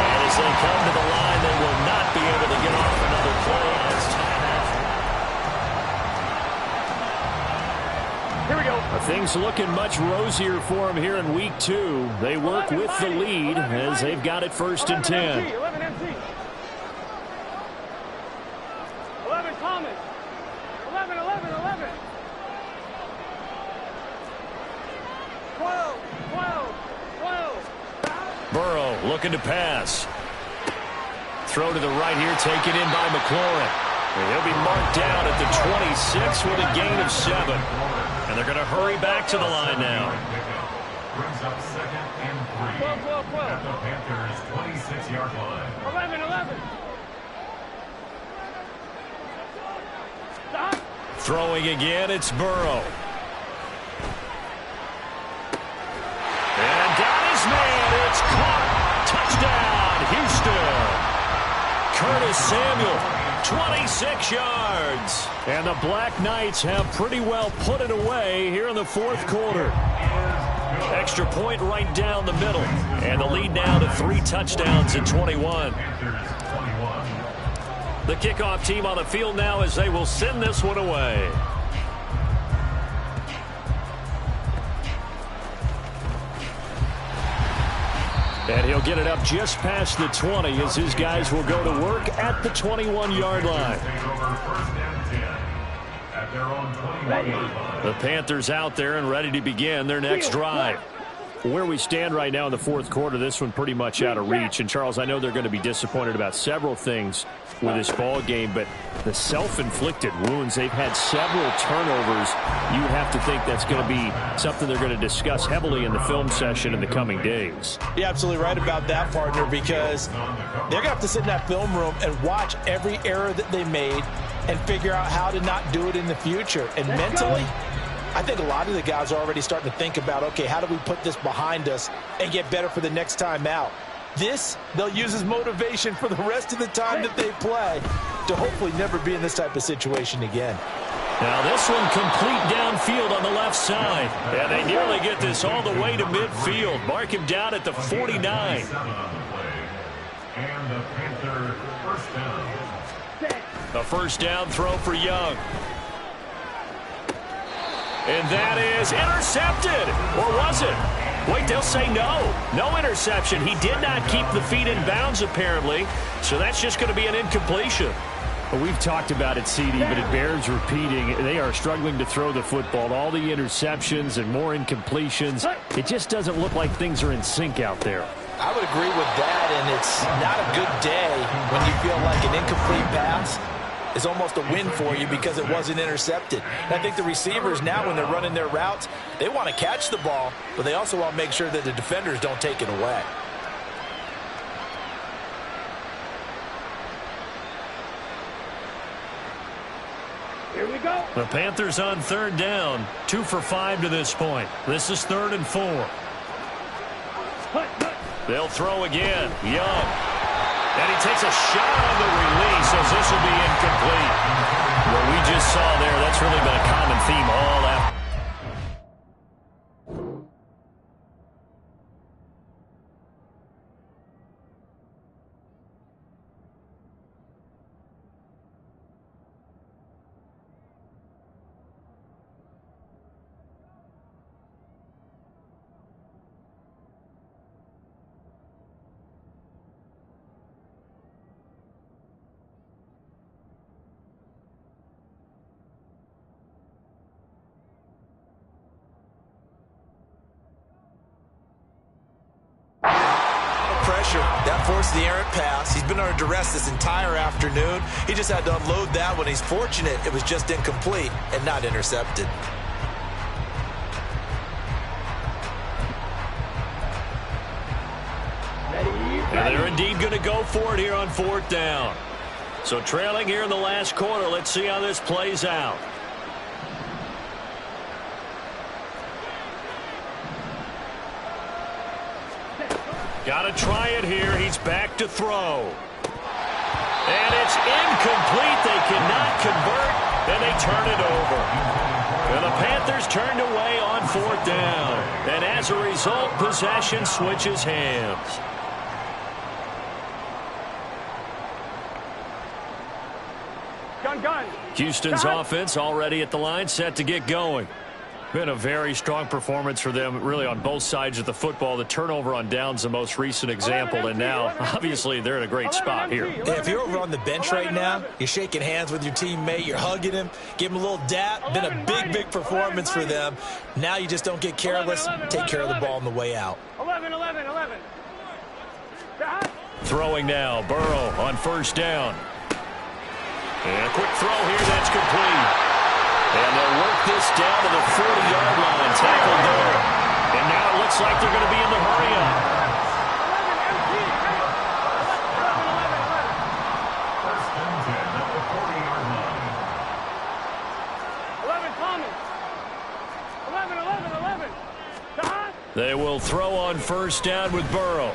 And as they come to the line, they will not be able to get off another play as time. Here we go. Things looking much rosier for them here in week 2. They work with the lead as they've got it first and 10. 11 MT. 11 Thomas. 11. 12. Burrow looking to pass. Throw to the right here, taken in by McLaurin. And he'll be marked down at the 26 with a gain of 7. And they're going to hurry back to the line now. Brings up 2nd and 3. 12. At the Panthers' 26-yard line. 11. Stop. Throwing again, it's Burrow. And got his man. It's caught. Touchdown, Houston. Curtis Samuel, 26 yards. And the Black Knights have pretty well put it away here in the fourth quarter. Extra point right down the middle. And the lead now to 3 touchdowns at 21. The kickoff team on the field now as they will send this one away. And he'll get it up just past the 20 as his guys will go to work at the 21-yard line. The Panthers out there and ready to begin their next drive. Where we stand right now in the fourth quarter, this one pretty much out of reach. And, Charles, I know they're going to be disappointed about several things with this ball game, but the self-inflicted wounds, they've had several turnovers. You would have to think that's going to be something they're going to discuss heavily in the film session in the coming days. You're absolutely right about that, partner, because they're going to have to sit in that film room and watch every error that they made and figure out how to not do it in the future. And mentally, I think a lot of the guys are already starting to think about, okay, how do we put this behind us and get better for the next time out? This, they'll use as motivation for the rest of the time that they play to hopefully never be in this type of situation again. Now this one complete downfield on the left side. And they nearly get this all the way to midfield. Mark him down at the 49. And the Panther first down. A first down throw for Young. And that is intercepted. Or was it? Wait, they'll say no. No interception. He did not keep the feet in bounds, apparently. So that's just going to be an incompletion. Well, we've talked about it, CD, but it bears repeating. They are struggling to throw the football. All the interceptions and more incompletions. It just doesn't look like things are in sync out there. I would agree with that, and it's not a good day when you feel like an incomplete pass is almost a win for you because it wasn't intercepted. And I think the receivers now, when they're running their routes, they want to catch the ball, but they also want to make sure that the defenders don't take it away. Here we go. The Panthers on third down. 2 for 5 to this point. This is 3rd and 4. They'll throw again. Young. And he takes a shot on the release as this will be incomplete. What we just saw there, that's really been a common theme all after. That forced the errant pass. He's been under duress this entire afternoon. He just had to unload that one. He's fortunate it was just incomplete and not intercepted. And they're indeed going to go for it here on 4th down. So trailing here in the last quarter. Let's see how this plays out. Got to try it here. He's back to throw. And it's incomplete. They cannot convert, and they turn it over. And the Panthers turned away on 4th down. And as a result, possession switches hands. Gun. Houston's offense already at the line, set to get going. Been a very strong performance for them, really, on both sides of the football. The turnover on downs the most recent example, and now, obviously, they're in a great spot here. Yeah, if you're over on the bench right now, you're shaking hands with your teammate, you're hugging him, give him a little dap. Been a big performance for them. Now you just don't get careless, take care of the ball on the way out. 11. Throwing now, Burrow on 1st down. And a quick throw here, that's complete. And they'll work this down to the 40-yard line. Tackle there. And now it looks like they're going to be in the hurry-up. 1st and 10 at the 40-yard line. 11 Thomas. 11. They will throw on 1st down with Burrow.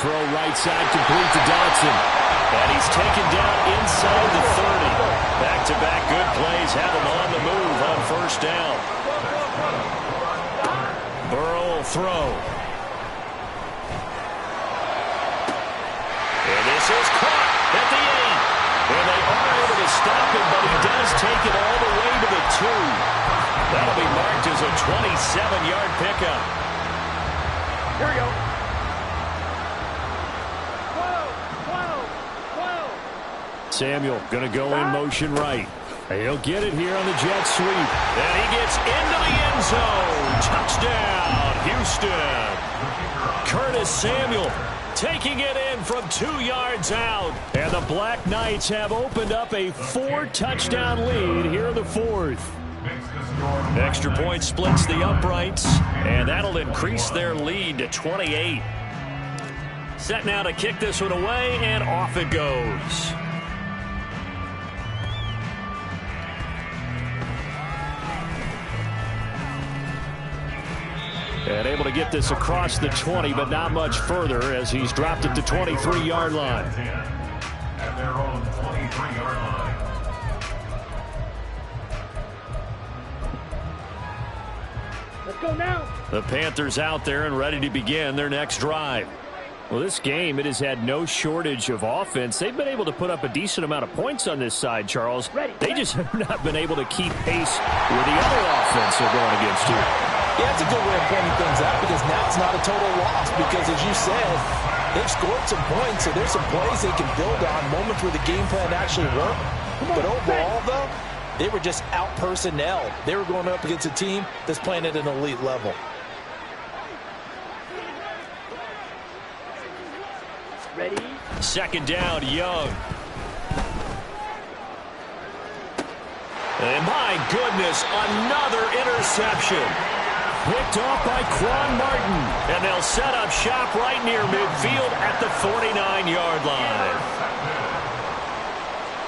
Throw right side complete to Dotson. And he's taken down inside the 30. Back-to-back good plays have him on the move on 1st down. Burrow will throw. And this is caught at the 8. And they are able to stop him, but he does take it all the way to the 2. That'll be marked as a 27-yard pickup. Here we go. 12. Samuel going to go in motion right. He'll get it here on the jet sweep. And he gets into the end zone. Touchdown, Houston. Curtis Samuel taking it in from 2 yards out. And the Black Knights have opened up a 4-touchdown lead here in the 4th. Extra point splits the uprights, and that'll increase their lead to 28. Set now to kick this one away, and off it goes. And able to get this across the 20, but not much further as he's dropped it to 23-yard line. At their own 23-yard line. Let's go now. The Panthers out there and ready to begin their next drive. Well, this game, it has had no shortage of offense. They've been able to put up a decent amount of points on this side, Charles. They just have not been able to keep pace with the other offense they're going against here. Yeah, it's a good way of pointing things out because now it's not a total loss because, as you said, they've scored some points, so there's some plays they can build on, moments where the game plan actually worked. But overall, though, they were just out-personnel. They were going up against a team that's playing at an elite level. Ready? 2nd down, Young. And my goodness, another interception. Picked off by Quan Martin. And they'll set up shop right near midfield at the 49-yard line.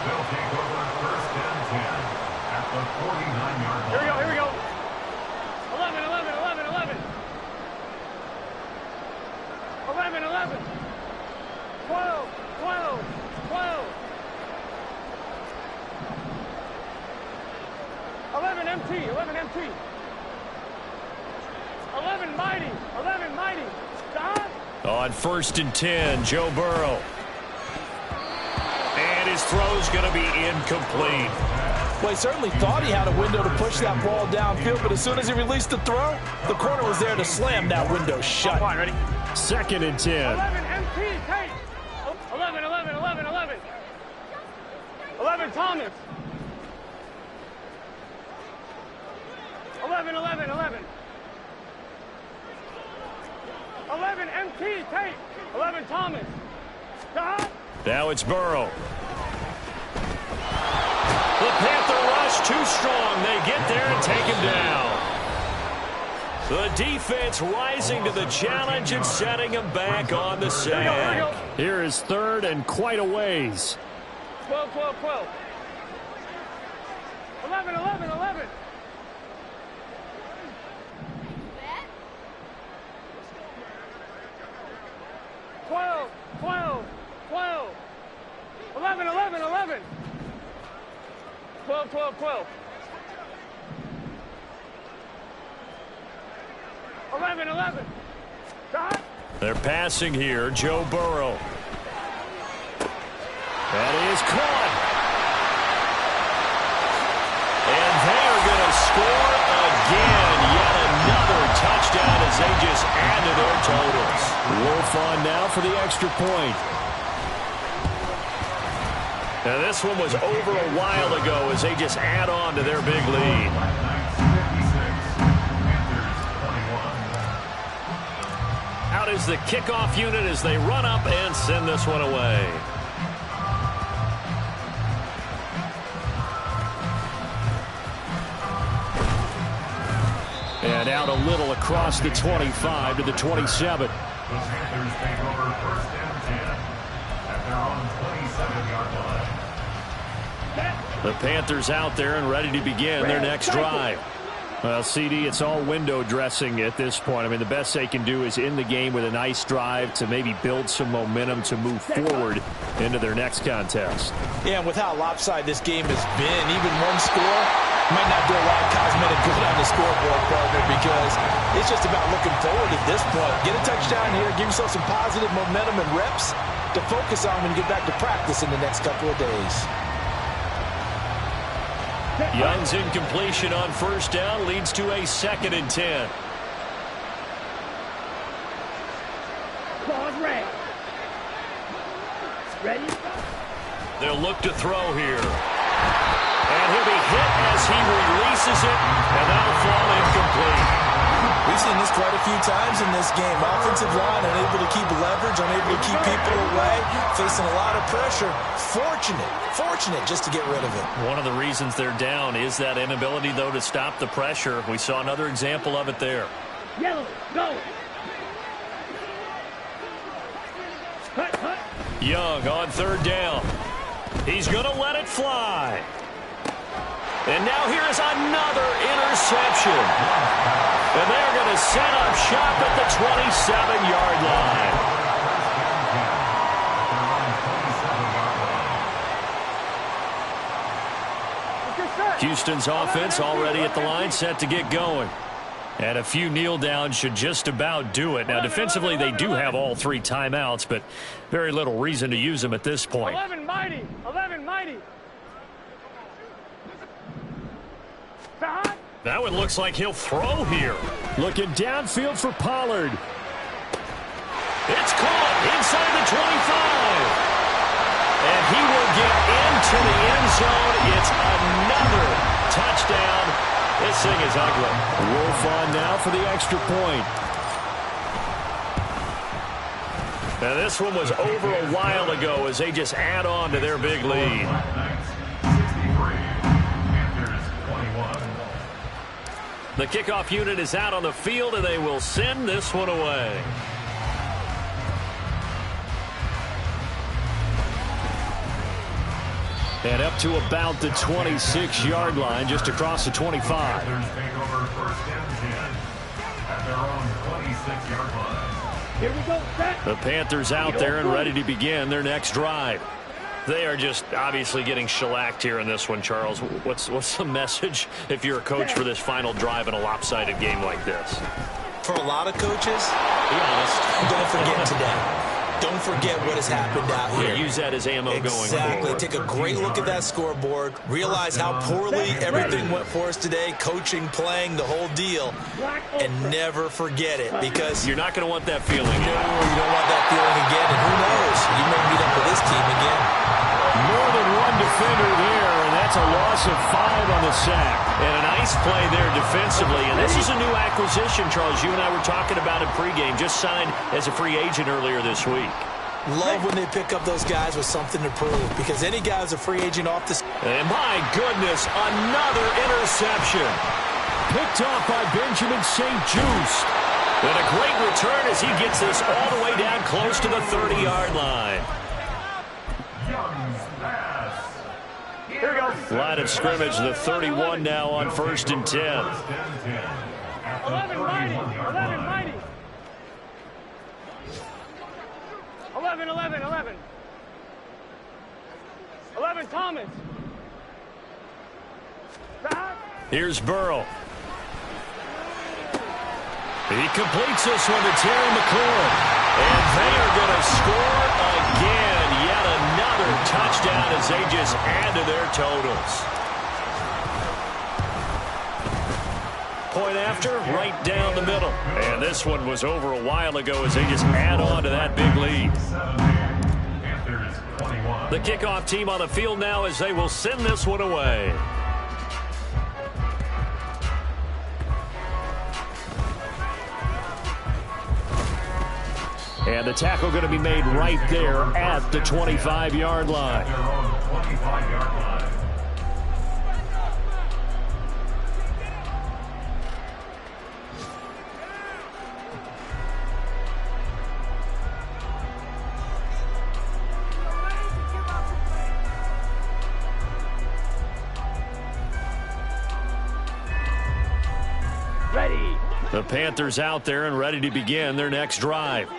They'll take over 1st and 10 at the 49-yard line. Here we go. 11. 12. 11 MT. 11 mighty. Stop. On 1st and 10, Joe Burrow. And his throw's going to be incomplete. Well, he certainly thought he had a window to push that ball downfield, but as soon as he released the throw, the corner was there to slam that window shut. Come on, ready? 2nd and 10. 11 MT. Kate. 11. 11 Thomas. 11. 11 MT. Kate. 11 Thomas. Stop. Now it's Burrow. The Panther rush too strong. They get there and take him down. The defense rising to the challenge and setting him back on the sack. Here we go. Here is 3rd and quite a ways. 12, 12, 12. 11, 11, 11. 12, 12, 12. 11, 11, 11. 12, 12, 12. 11, 11. Shot. They're passing here. Joe Burrow. That is caught. And they are going to score again. Yet another touchdown as they just add to their totals. Wolf on now for the extra point. Now this one was over a while ago as they just add on to their big lead. Out is the kickoff unit as they run up and send this one away. And out a little across the 25 to the 27. The Panthers take over first and 10 at their own 27-yard line. The Panthers out there and ready to begin their next drive. Well, CD, it's all window dressing at this point. I mean, the best they can do is in the game with a nice drive to maybe build some momentum to move forward into their next contest. Yeah, and with how lopsided this game has been, even one score might not do a lot of cosmetic good on the scoreboard, partner, because it's just about looking forward at this point. Get a touchdown here, give yourself some positive momentum and reps to focus on when you get back to practice in the next couple of days. Young's incompletion on first down leads to a 2nd and 10. Claws red. Ready? They'll look to throw here. And he'll be hit as he releases it, and that'll fall incomplete. We've seen this quite a few times in this game. Offensive line unable to keep leverage, unable to keep people away, facing a lot of pressure. Fortunate just to get rid of it. One of the reasons they're down is that inability, though, to stop the pressure. We saw another example of it there. Yellow, go. Cut. Young on 3rd down. He's going to let it fly. And now here's another interception. And they're going to set up shop at the 27-yard line. Houston's offense already at the line, set to get going. And a few kneel downs should just about do it. Now, defensively, they do have all 3 timeouts, but very little reason to use them at this point. 11 mighty. 11 mighty. Shot. That one looks like he'll throw here. Looking downfield for Pollard. It's caught inside the 25. And he will get into the end zone. It's another touchdown. This thing is ugly. Wolf on now for the extra point. Now this one was over a while ago as they just add on to their big lead. The kickoff unit is out on the field, and they will send this one away. And up to about the 26-yard line, just across the 25. Here we go, set. The Panthers out there and ready to begin their next drive. They are just obviously getting shellacked here in this one, Charles. What's the message if you're a coach for this final drive in a lopsided game like this? For a lot of coaches, be honest, don't forget today. Don't forget what has happened out here. Use that as ammo going forward. Exactly. Take a great look at that scoreboard. Realize how poorly everything went for us today. Coaching, playing, the whole deal. And never forget it, because you're not going to want that feeling. No, you don't want that feeling again. And who knows? You may meet up with this team again. More than one defender there, and that's a loss of 5 on the sack. And a nice play there defensively. And this is a new acquisition, Charles. You and I were talking about it pregame. Just signed as a free agent earlier this week. Love when they pick up those guys with something to prove, because any guy who's a free agent off the... And my goodness, another interception. Picked off by Benjamin St-Juste. And a great return as he gets this all the way down close to the 30-yard line. Young's pass. Here we go. Line of scrimmage, the 31 now on 1st and 10. 11 mighty. 11 mighty. 11, 11, 11. 11 Thomas. Back. Here's Burrow. He completes this one to Terry McLaurin. And they are going to score again. Yet another touchdown as they just add to their totals. Point after, right down the middle. And this one was over a while ago as they just add on to that big lead. The kickoff team on the field now as they will send this one away. And the tackle going to be made right there at the 25-yard line. Ready. The Panthers out there and ready to begin their next drive.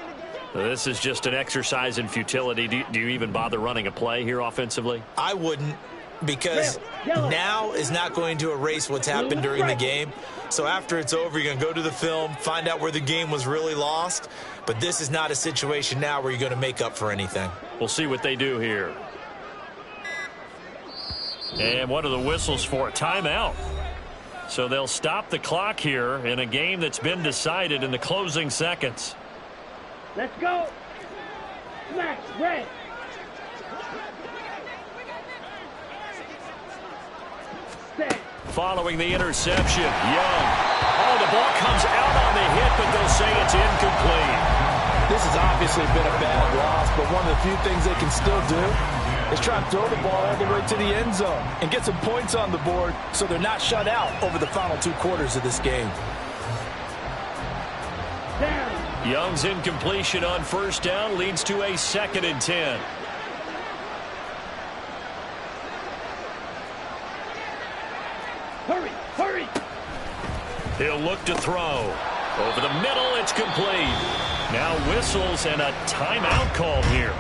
This is just an exercise in futility. Do you even bother running a play here offensively? I wouldn't, because now is not going to erase what's happened during the game. So after it's over, you're going to go to the film, find out where the game was really lost. But this is not a situation now where you're going to make up for anything. We'll see what they do here. And what are the whistles for? Timeout. So they'll stop the clock here in a game that's been decided in the closing seconds. Let's go. Smash. Red. Set. Following the interception, Young. Oh, the ball comes out on the hit, but they'll say it's incomplete. This has obviously been a bad loss, but one of the few things they can still do is try to throw the ball all the way to the end zone and get some points on the board so they're not shut out over the final 2 quarters of this game. Down. Young's incompletion on 1st down leads to a 2nd and 10. Hurry. Hurry. He'll look to throw. Over the middle, it's complete. Now whistles and a timeout call here.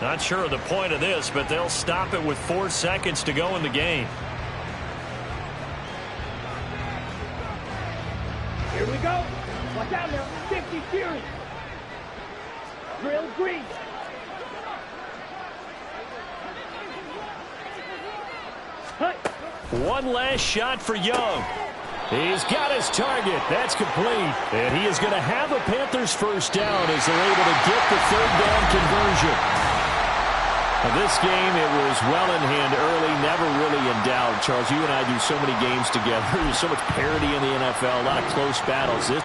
Not sure of the point of this, but they'll stop it with 4 seconds to go in the game. Here we go. Watch out now. 50 Fury. Drill green. Hut. One last shot for Young. He's got his target. That's complete. And he is going to have a Panthers 1st down as they're able to get the 3rd down conversion. Now, this game, it was well in hand early, never really in doubt. Charles, you and I do so many games together. There's so much parity in the NFL, a lot of close battles. This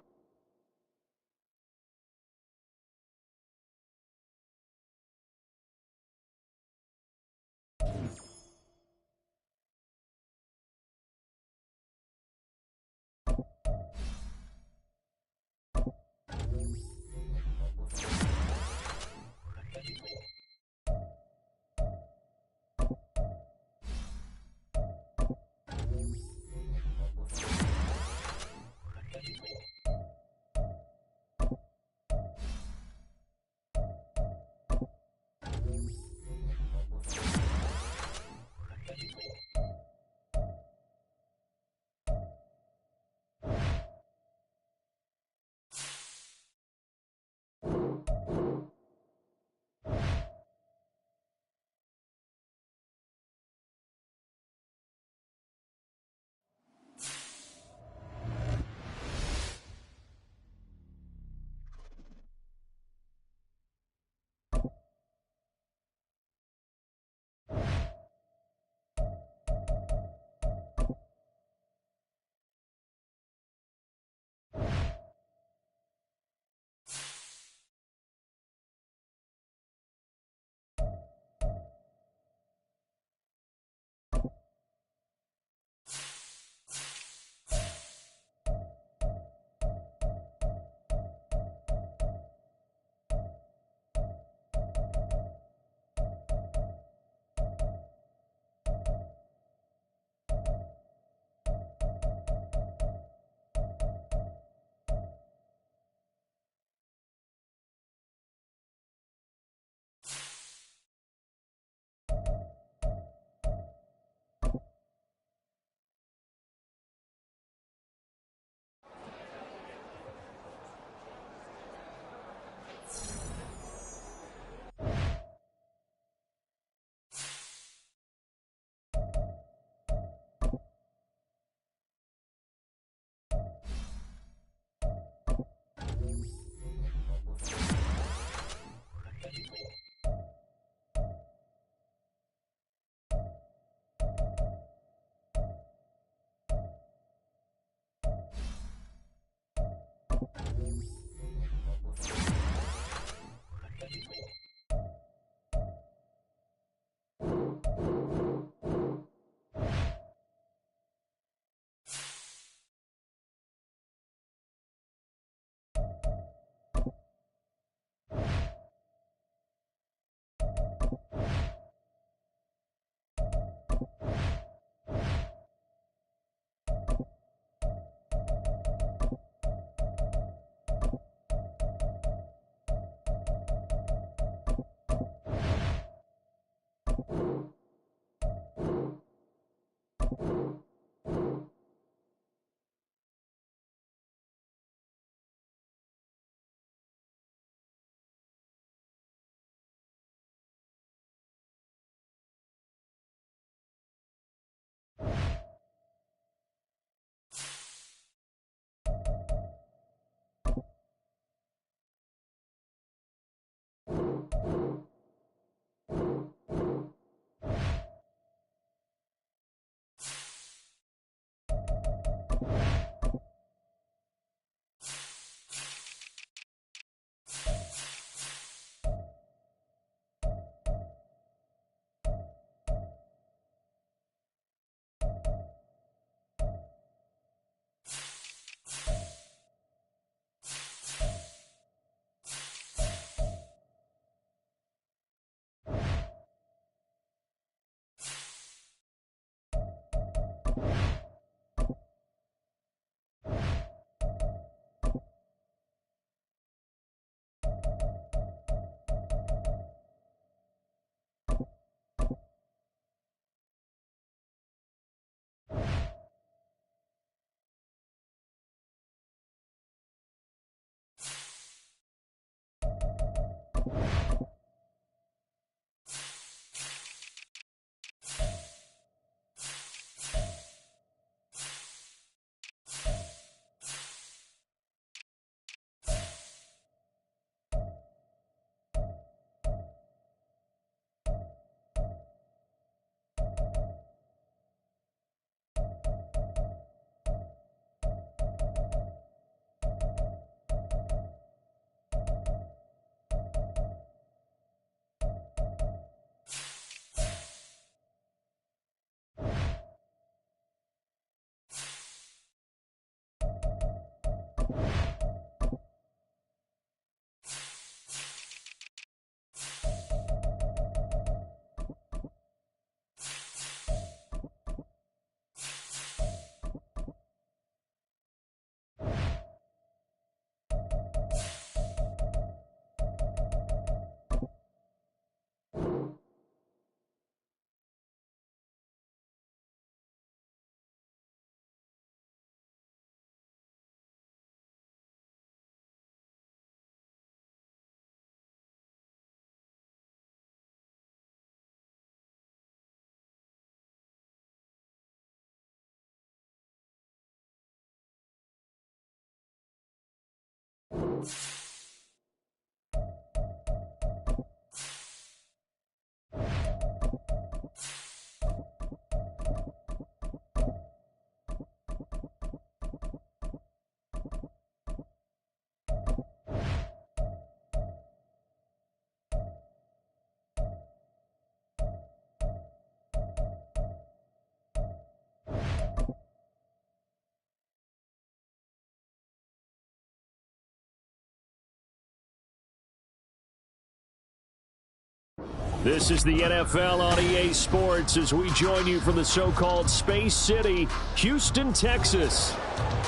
This is the NFL on EA Sports as we join you from the so-called Space City, Houston, Texas.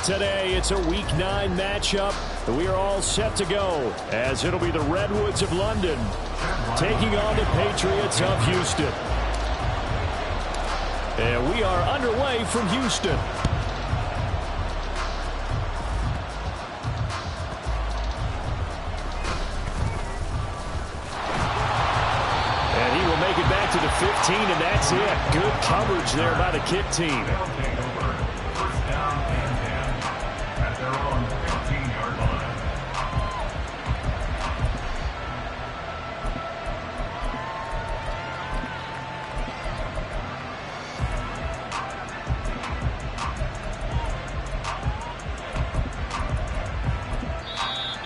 Today, it's a Week 9 matchup, and we are all set to go as it'll be the Redwoods of London taking on the Patriots of Houston. And we are underway from Houston. To the 15, and that's it. Good coverage there by the kick team. First down and 10 at their own 15-yard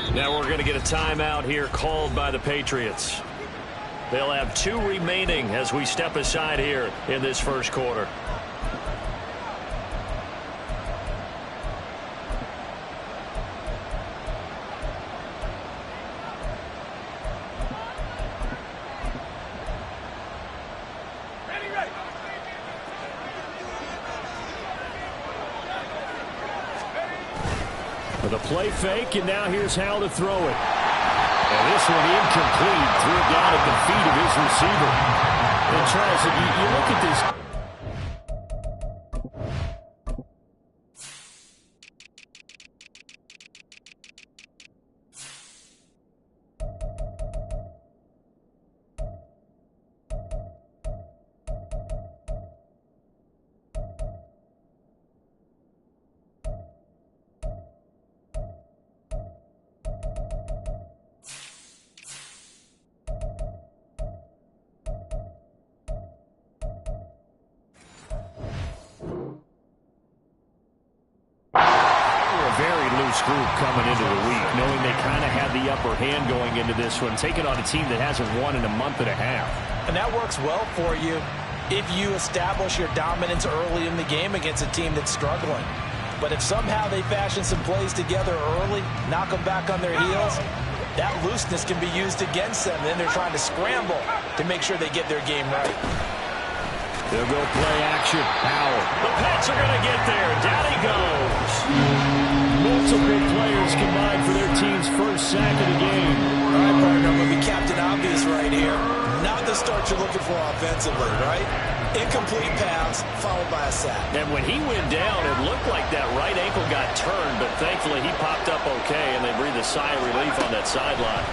line. Now we're going to get a timeout here called by the Patriots. They'll have 2 remaining as we step aside here in this first quarter. With a play fake, and now here's how to throw it. And this one incomplete. Threw it down at the feet of his receiver. And Charles, you look at this. Group coming into the week, knowing they kind of had the upper hand going into this one, taking on a team that hasn't won in a month and a half. And that works well for you if you establish your dominance early in the game against a team that's struggling. But if somehow they fashion some plays together early, knock them back on their heels, that looseness can be used against them. Then they're trying to scramble to make sure they get their game right. They'll go play action. Howell. The Pats are going to get there. Down he goes. Multiple players combined for their team's first sack of the game. All right, partner, I'm going to be Captain Obvious right here. Not the start you're looking for offensively, right? Incomplete pass, followed by a sack. And when he went down, it looked like that right ankle got turned, but thankfully he popped up okay, and they breathed a sigh of relief on that sideline.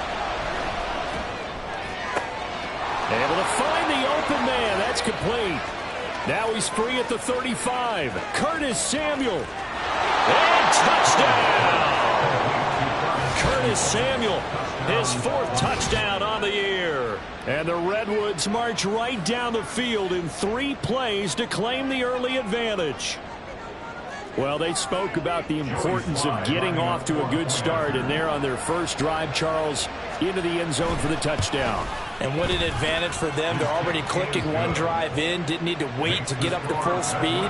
Able to find the open man. That's complete. Now he's free at the 35. Curtis Samuel. And touchdown! Curtis Samuel, his 4th touchdown on the year. And the Redwoods march right down the field in 3 plays to claim the early advantage. Well, they spoke about the importance of getting off to a good start, and they're on their first drive, Charles, into the end zone for the touchdown. And what an advantage for them. They're already clicking one drive in, didn't need to wait to get up to full speed.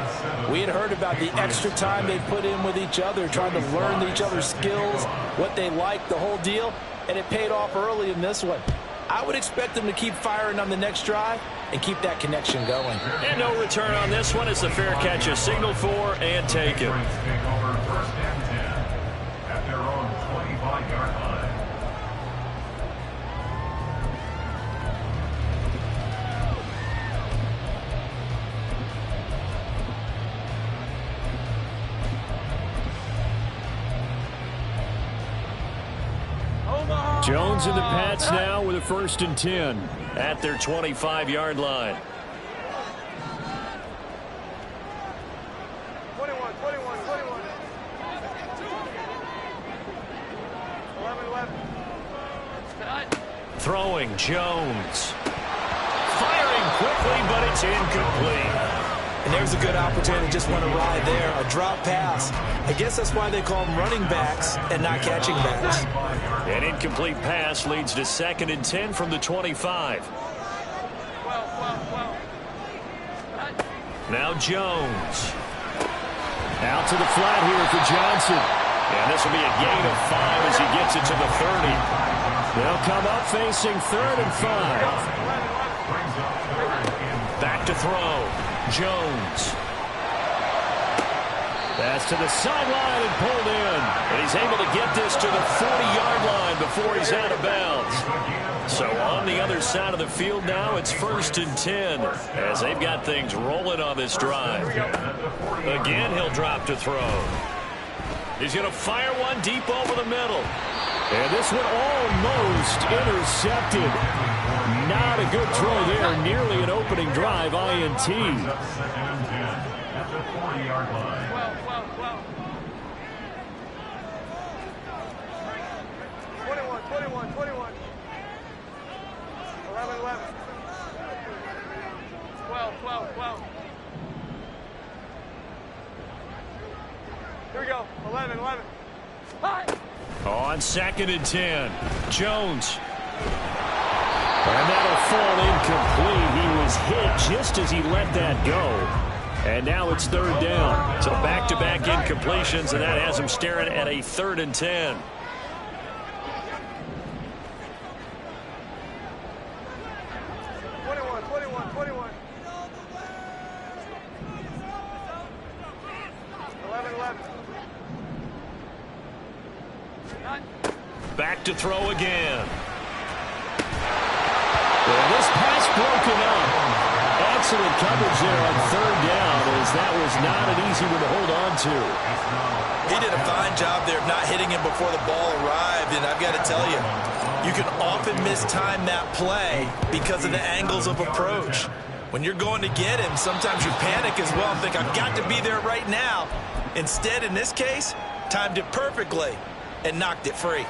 We had heard about the extra time they put in with each other, trying to learn each other's skills, what they like, the whole deal, and it paid off early in this one. I would expect them to keep firing on the next drive and keep that connection going. And no return on this one as the fair catch is signaled for and taken. First and 10 at their own 25-yard line. Jones and the Pats now with a 1st and 10 at their 25-yard line. 21. 11. Throwing Jones. Firing quickly, but it's incomplete. And there's a good opportunity to just want to ride there. A drop pass. I guess that's why they call them running backs and not catching backs. An incomplete pass leads to 2nd and 10 from the 25. Now Jones. Out to the flat here for Johnson. And this will be a gain of 5 as he gets it to the 30. They'll come up facing 3rd and 5. Back to throw. Jones. Pass to the sideline and pulled in. And he's able to get this to the 40-yard line before he's out of bounds. So on the other side of the field now, it's 1st and 10 as they've got things rolling on this drive. Again, he'll drop to throw. He's going to fire one deep over the middle. And this one almost intercepted. Not a good throw there. Nearly an opening drive INT. At the 40-yard line. 21. 11. 12. Here we go. 11. Hi. On 2nd and 10. Jones. And that'll fall incomplete. He was hit just as he let that go. And now it's 3rd down. So back-to-back incompletions, and that has him staring at a 3rd and 10. 21. 11. Back to throw again. Well, this pass broken up. Excellent coverage there on 3rd down, as that was not an easy one to hold on to. He did a fine job there of not hitting him before the ball arrived, and I've got to tell you, you can often mistime that play because of the angles of approach. When you're going to get him, sometimes you panic as well and think, I've got to be there right now. Instead, in this case, timed it perfectly and knocked it free.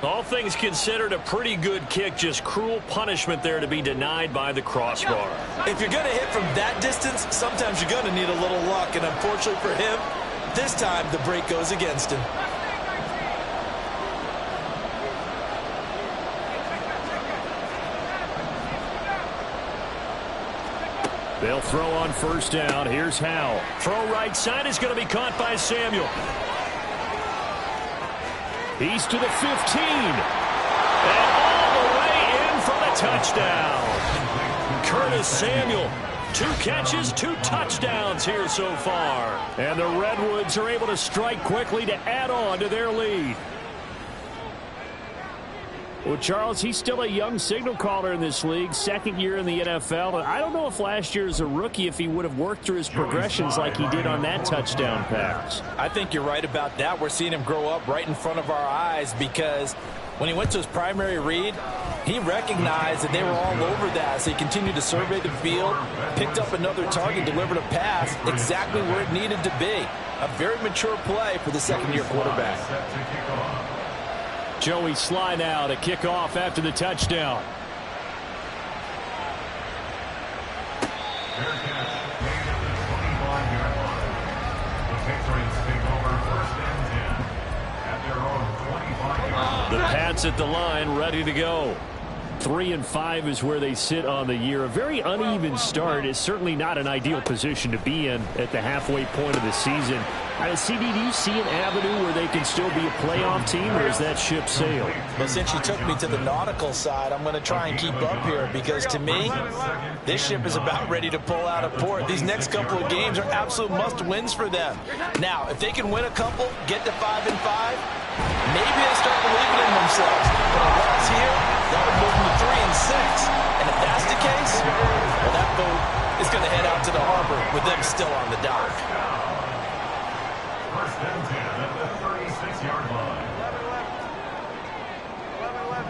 All things considered, a pretty good kick, just cruel punishment there to be denied by the crossbar. If you're going to hit from that distance, sometimes you're going to need a little luck, and unfortunately for him, this time the break goes against him. They'll throw on 1st down. Here's Howell. Throw right side is going to be caught by Samuel. He's to the 15. And all the way in for the touchdown. Curtis Samuel. 2 catches, 2 touchdowns here so far. And the Redwoods are able to strike quickly to add on to their lead. Well, Charles, he's still a young signal caller in this league, 2nd year in the NFL. I don't know if last year as a rookie if he would have worked through his progressions like he did on that touchdown pass. I think you're right about that. We're seeing him grow up right in front of our eyes because when he went to his primary read, he recognized that they were all over that. So he continued to survey the field, picked up another target, delivered a pass exactly where it needed to be. A very mature play for the 2nd-year quarterback. Joey Sly now to kick off after the touchdown. Fair catch made at the 25-yard line. The Patriots take over 1st and 10 at their own 25-yard line. The Pats at the line, ready to go. 3-5 is where they sit on the year. A very uneven start is certainly not an ideal position to be in at the halfway point of the season. CD, do you see an avenue where they can still be a playoff team, or is that ship sailed? Well, since you took me to the nautical side, I'm going to try and keep up here because, to me, this ship is about ready to pull out of port. These next couple of games are absolute must-wins for them. Now, if they can win a couple, get to 5-5, maybe they start believing in themselves. But a loss here, that would move them to 3-6. And if that's the case, well, that boat is going to head out to the harbor with them still on the dock. 1st and 10 at the 36-yard line. 11.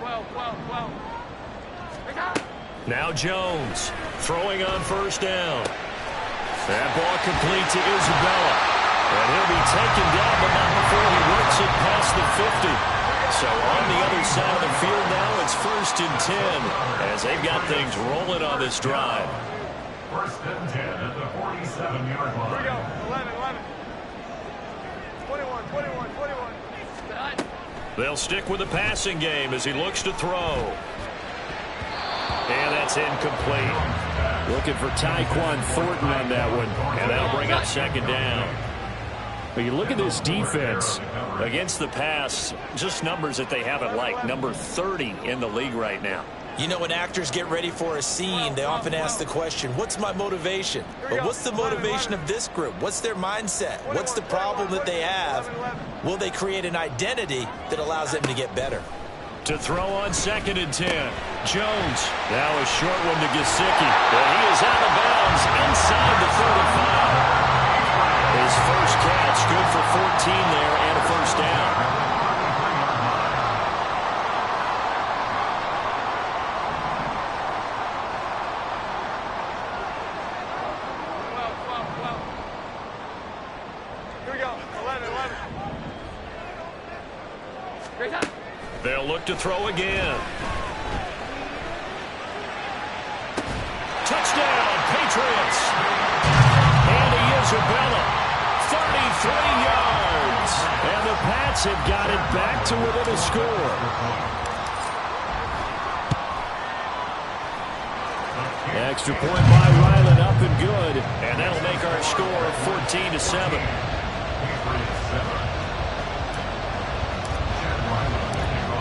12. Now Jones throwing on 1st down. That ball complete to Isabella. And he'll be taken down, but not before he works it past the 50. So on the other side of the field now, it's 1st and 10 as they've got things rolling on this drive. 1st and 10 at the 47-yard line. Here we go. 11. 21. They'll stick with the passing game as he looks to throw. And that's incomplete. Looking for Tyquan Thornton on that one. And that'll bring up 2nd down. But you look at this defense against the pass, just numbers that they haven't liked. Number 30 in the league right now. You know, when actors get ready for a scene, they often ask the question, what's my motivation? But what's the motivation of this group? What's their mindset? What's the problem that they have? Will they create an identity that allows them to get better? To throw on 2nd and 10. Jones. Now a short one to Gesicki. And he is out of bounds inside the 35. His first catch, good for 14 there and a first down. They'll look to throw again. Touchdown, Patriots. Andy Isabella, 33 yards. And the Pats have got it back to within a score. Extra point by Ryland, up and good. And that'll make our score 14-7.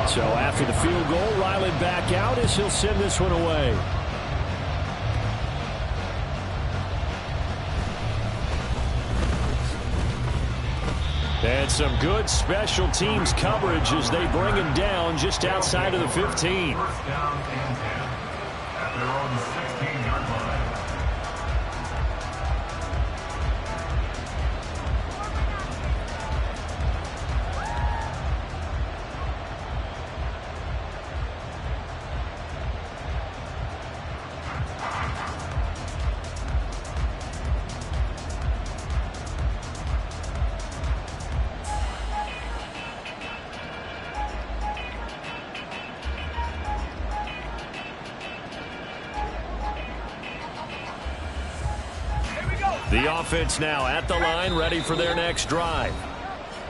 So after the field goal, Ryland back out as he'll send this one away. And some good special teams coverage as they bring him down just outside of the 15. First down and 10 at their own 16-yard line. The offense now at the line, ready for their next drive.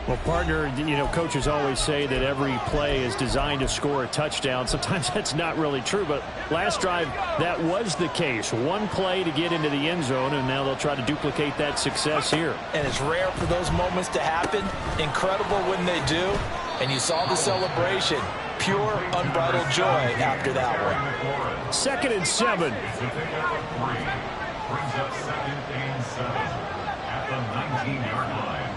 Well, partner, you know, coaches always say that every play is designed to score a touchdown. Sometimes that's not really true, but last drive, that was the case. One play to get into the end zone, and now they'll try to duplicate that success here. And it's rare for those moments to happen. Incredible when they do. And you saw the celebration. Pure, unbridled joy after that one. 2nd and 7. Brings up 2nd and 7 at the 19-yard line.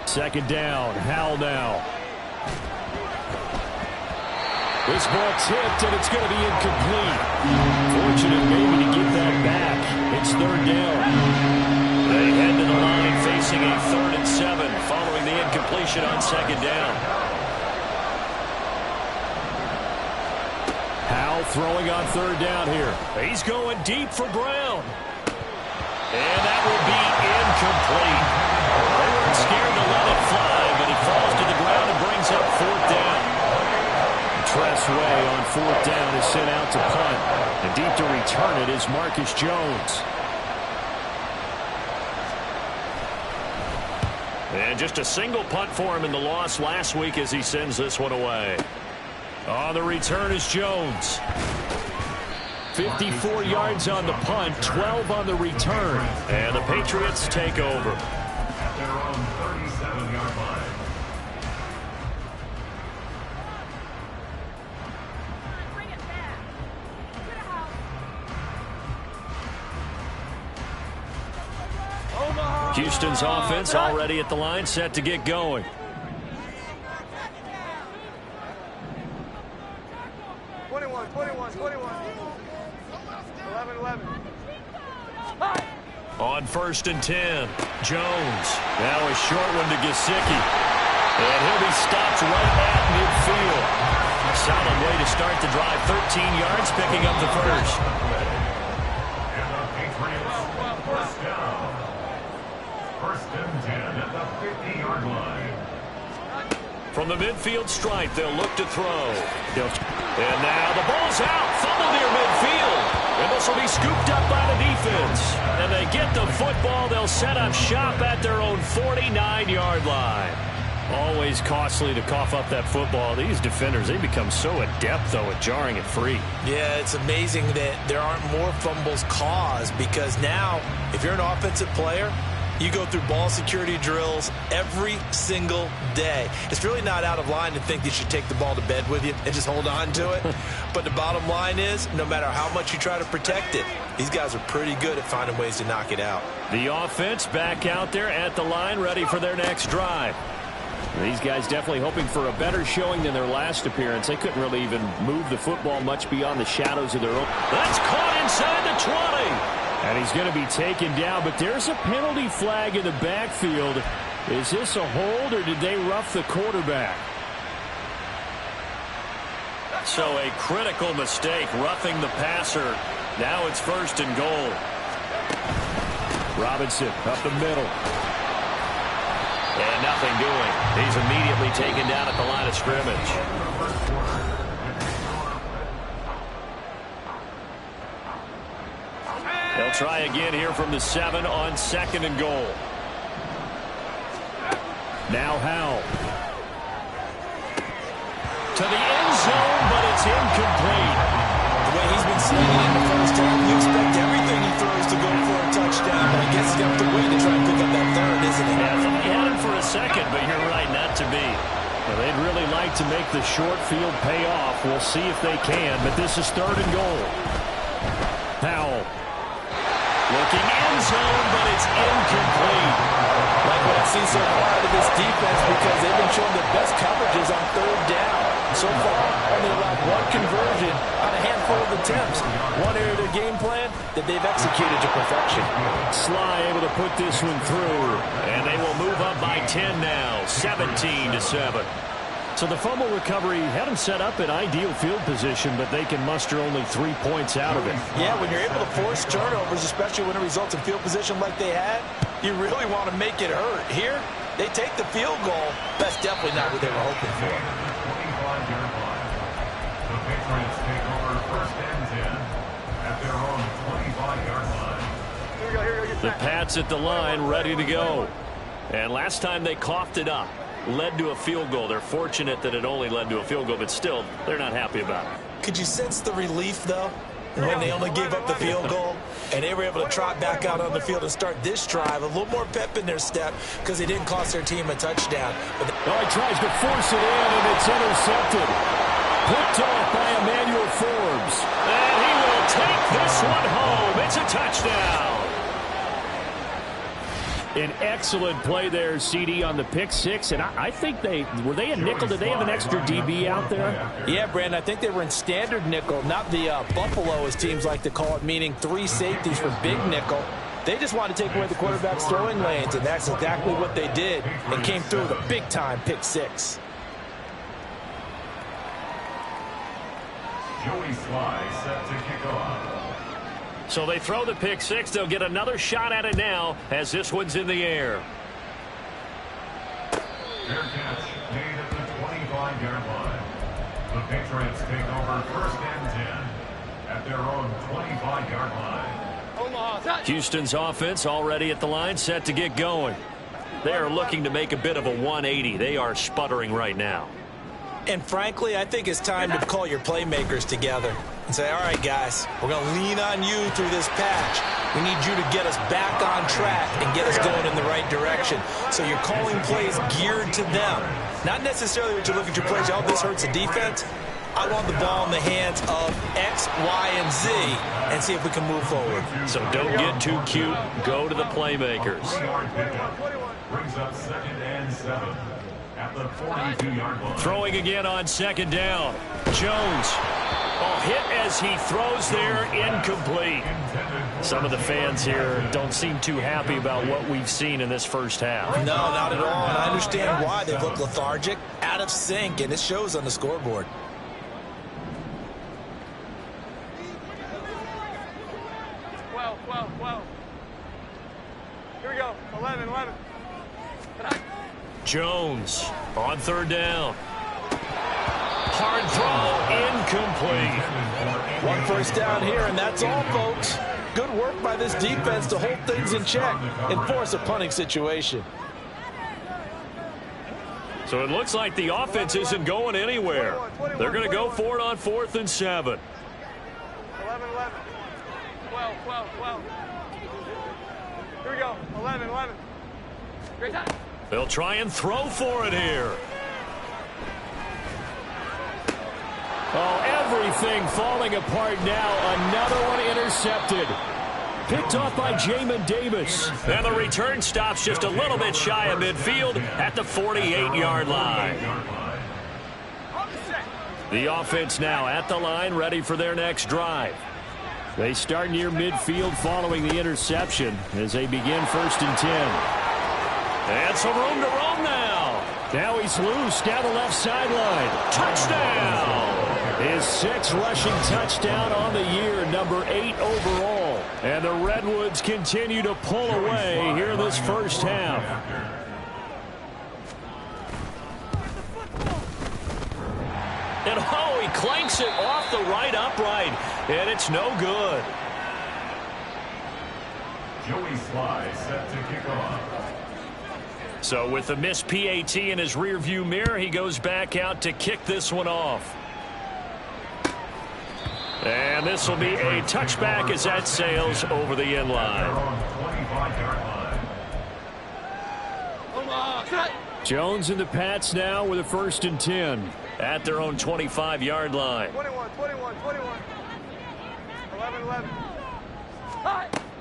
2nd down. Howell now. This ball tipped, and it's going to be incomplete. Fortunate maybe to get that back. It's 3rd down. They head to the line facing a 3rd and 7 following the incompletion on 2nd down. Howell throwing on 3rd down here. He's going deep for Brown. And that will be incomplete. They weren't scared to let it fly, but he falls to the ground and brings up 4th down. Tress Way on 4th down is sent out to punt. And deep to return it is Marcus Jones. And just a single punt for him in the loss last week as he sends this one away. On the return is Jones. 54 yards on the punt, 12 on the return. And the Patriots take over. At their own 37-yard line. Houston's offense already at the line, set to get going. On 1st and 10, Jones. Now a short one to Gesicki. And he'll be stopped right at midfield. Solid way to start the drive. 13 yards, picking up the first. And the Patriots, first down. 1st and 10 at the 50-yard line. From the midfield stripe, they'll look to throw. And now the ball's out. Fumble near midfield. And this will be scooped up by the defense. And they get the football. They'll set up shop at their own 49-yard line. Always costly to cough up that football. These defenders, they become so adept, though, at jarring it free. Yeah, it's amazing that there aren't more fumbles caused because now, if you're an offensive player, You go through ball security drills every single day. It's really not out of line to think that you should take the ball to bed with you and just hold on to it. But the bottom line is, no matter how much you try to protect it, these guys are pretty good at finding ways to knock it out. The offense back out there at the line, ready for their next drive. These guys definitely hoping for a better showing than their last appearance. They couldn't really even move the football much beyond the shadows of their own. That's caught inside the 20. And he's going to be taken down, but there's a penalty flag in the backfield. Is this a hold, or did they rough the quarterback? So a critical mistake, roughing the passer. Now it's 1st and goal. Robinson up the middle. And nothing doing. He's immediately taken down at the line of scrimmage. They'll try again here from the 7 on 2nd and goal. Now Howell. To the end zone, but it's incomplete. The way he's been slinging in the first half, you expect everything he throws to go for a touchdown, but I guess he's got to wait to try and pick up that 3rd, isn't he? Yeah, they had him for a second, but you're right, not to be. Well, they'd really like to make the short field pay off. We'll see if they can, but this is 3rd and goal. Howell. Looking end zone, but it's incomplete. Like what I've seen so far out of this defense, because they've been showing their best coverages on 3rd down. So far, only allowed 1 conversion on a handful of attempts. One area of their game plan that they've executed to perfection. Sly able to put this one through, and they will move up by 10 now, 17-7. So the fumble recovery had them set up in ideal field position, but they can muster only 3 points out of it. Yeah, when you're able to force turnovers, especially when it results in field position like they had, you really want to make it hurt. Here, they take the field goal. That's definitely not what they were hoping for. 25-yard line. The Patriots take over 1st and 10 at their own 25-yard line. Here we go. The Pats at the line, ready to go. And last time they coughed it up. Led to a field goal. They're fortunate that it only led to a field goal, but still, they're not happy about it. Could you sense the relief, though, when they only gave up the field goal and they were able to trot back out on the field and start this drive? A little more pep in their step because they didn't cost their team a touchdown. But he tries to force it in, and it's intercepted. Picked off by Emmanuel Forbes. And he will take this one home. It's a touchdown. An excellent play there, CD, on the pick 6. And I think were they a nickel? Did they have an extra DB out there? Yeah, Brandon, I think they were in standard nickel, not the Buffalo, as teams like to call it, meaning 3 safeties for big nickel. They just wanted to take away the quarterback's throwing lanes, and that's exactly what they did, and came through with a big-time pick 6. Joey Sly set to kick off. So they throw the pick 6. They'll get another shot at it now as this one's in the air. Fair catch made at the 25-yard line. The Patriots take over 1st and 10 at their own 25-yard line. Houston's offense already at the line, set to get going. They are looking to make a bit of a 180. They are sputtering right now. And frankly, I think it's time to call your playmakers together and say, all right, guys, we're going to lean on you through this patch. We need you to get us back on track and get us going in the right direction. So you're calling plays geared to them. Not necessarily what you look at your plays, oh, this hurts the defense. I want the ball in the hands of X, Y, and Z and see if we can move forward. So don't get too cute. Go to the playmakers. 3-yard pickup brings up 2nd and 7 at the 42-yard line. Throwing again on 2nd down. Jones. Hit as he throws there, incomplete. Some of the fans here don't seem too happy about what we've seen in this first half. No, not at all, and I understand why. They've looked lethargic, out of sync, and it shows on the scoreboard. Well. Here we go. 11. Jones on 3rd down. Hard throw, incomplete. 1 first down here, and that's all, folks. Good work by this defense to hold things in check and force a punting situation. So it looks like the offense isn't going anywhere. They're going to go for it on 4th and 7. 11. 12. Here we go. 11. They'll try and throw for it here. Oh, everything falling apart now. Another one intercepted. Picked off by Jamin Davis. And the return stops just a little bit shy of midfield at the 48-yard line. The offense now at the line, ready for their next drive. They start near midfield following the interception as they begin 1st and 10. And some room to roam now. Now he's loose down the left sideline. Touchdown! His 6th rushing touchdown on the year, number 8 overall. And the Redwoods continue to pull away here in this first half. And oh, he clanks it off the right upright, and it's no good. Joey Sly set to kick off. So with the missed PAT in his rearview mirror, he goes back out to kick this one off. And this will be a touchback as that sails over the end line. Jones and the Pats now with a 1st and 10 at their own 25-yard line. 21. 11.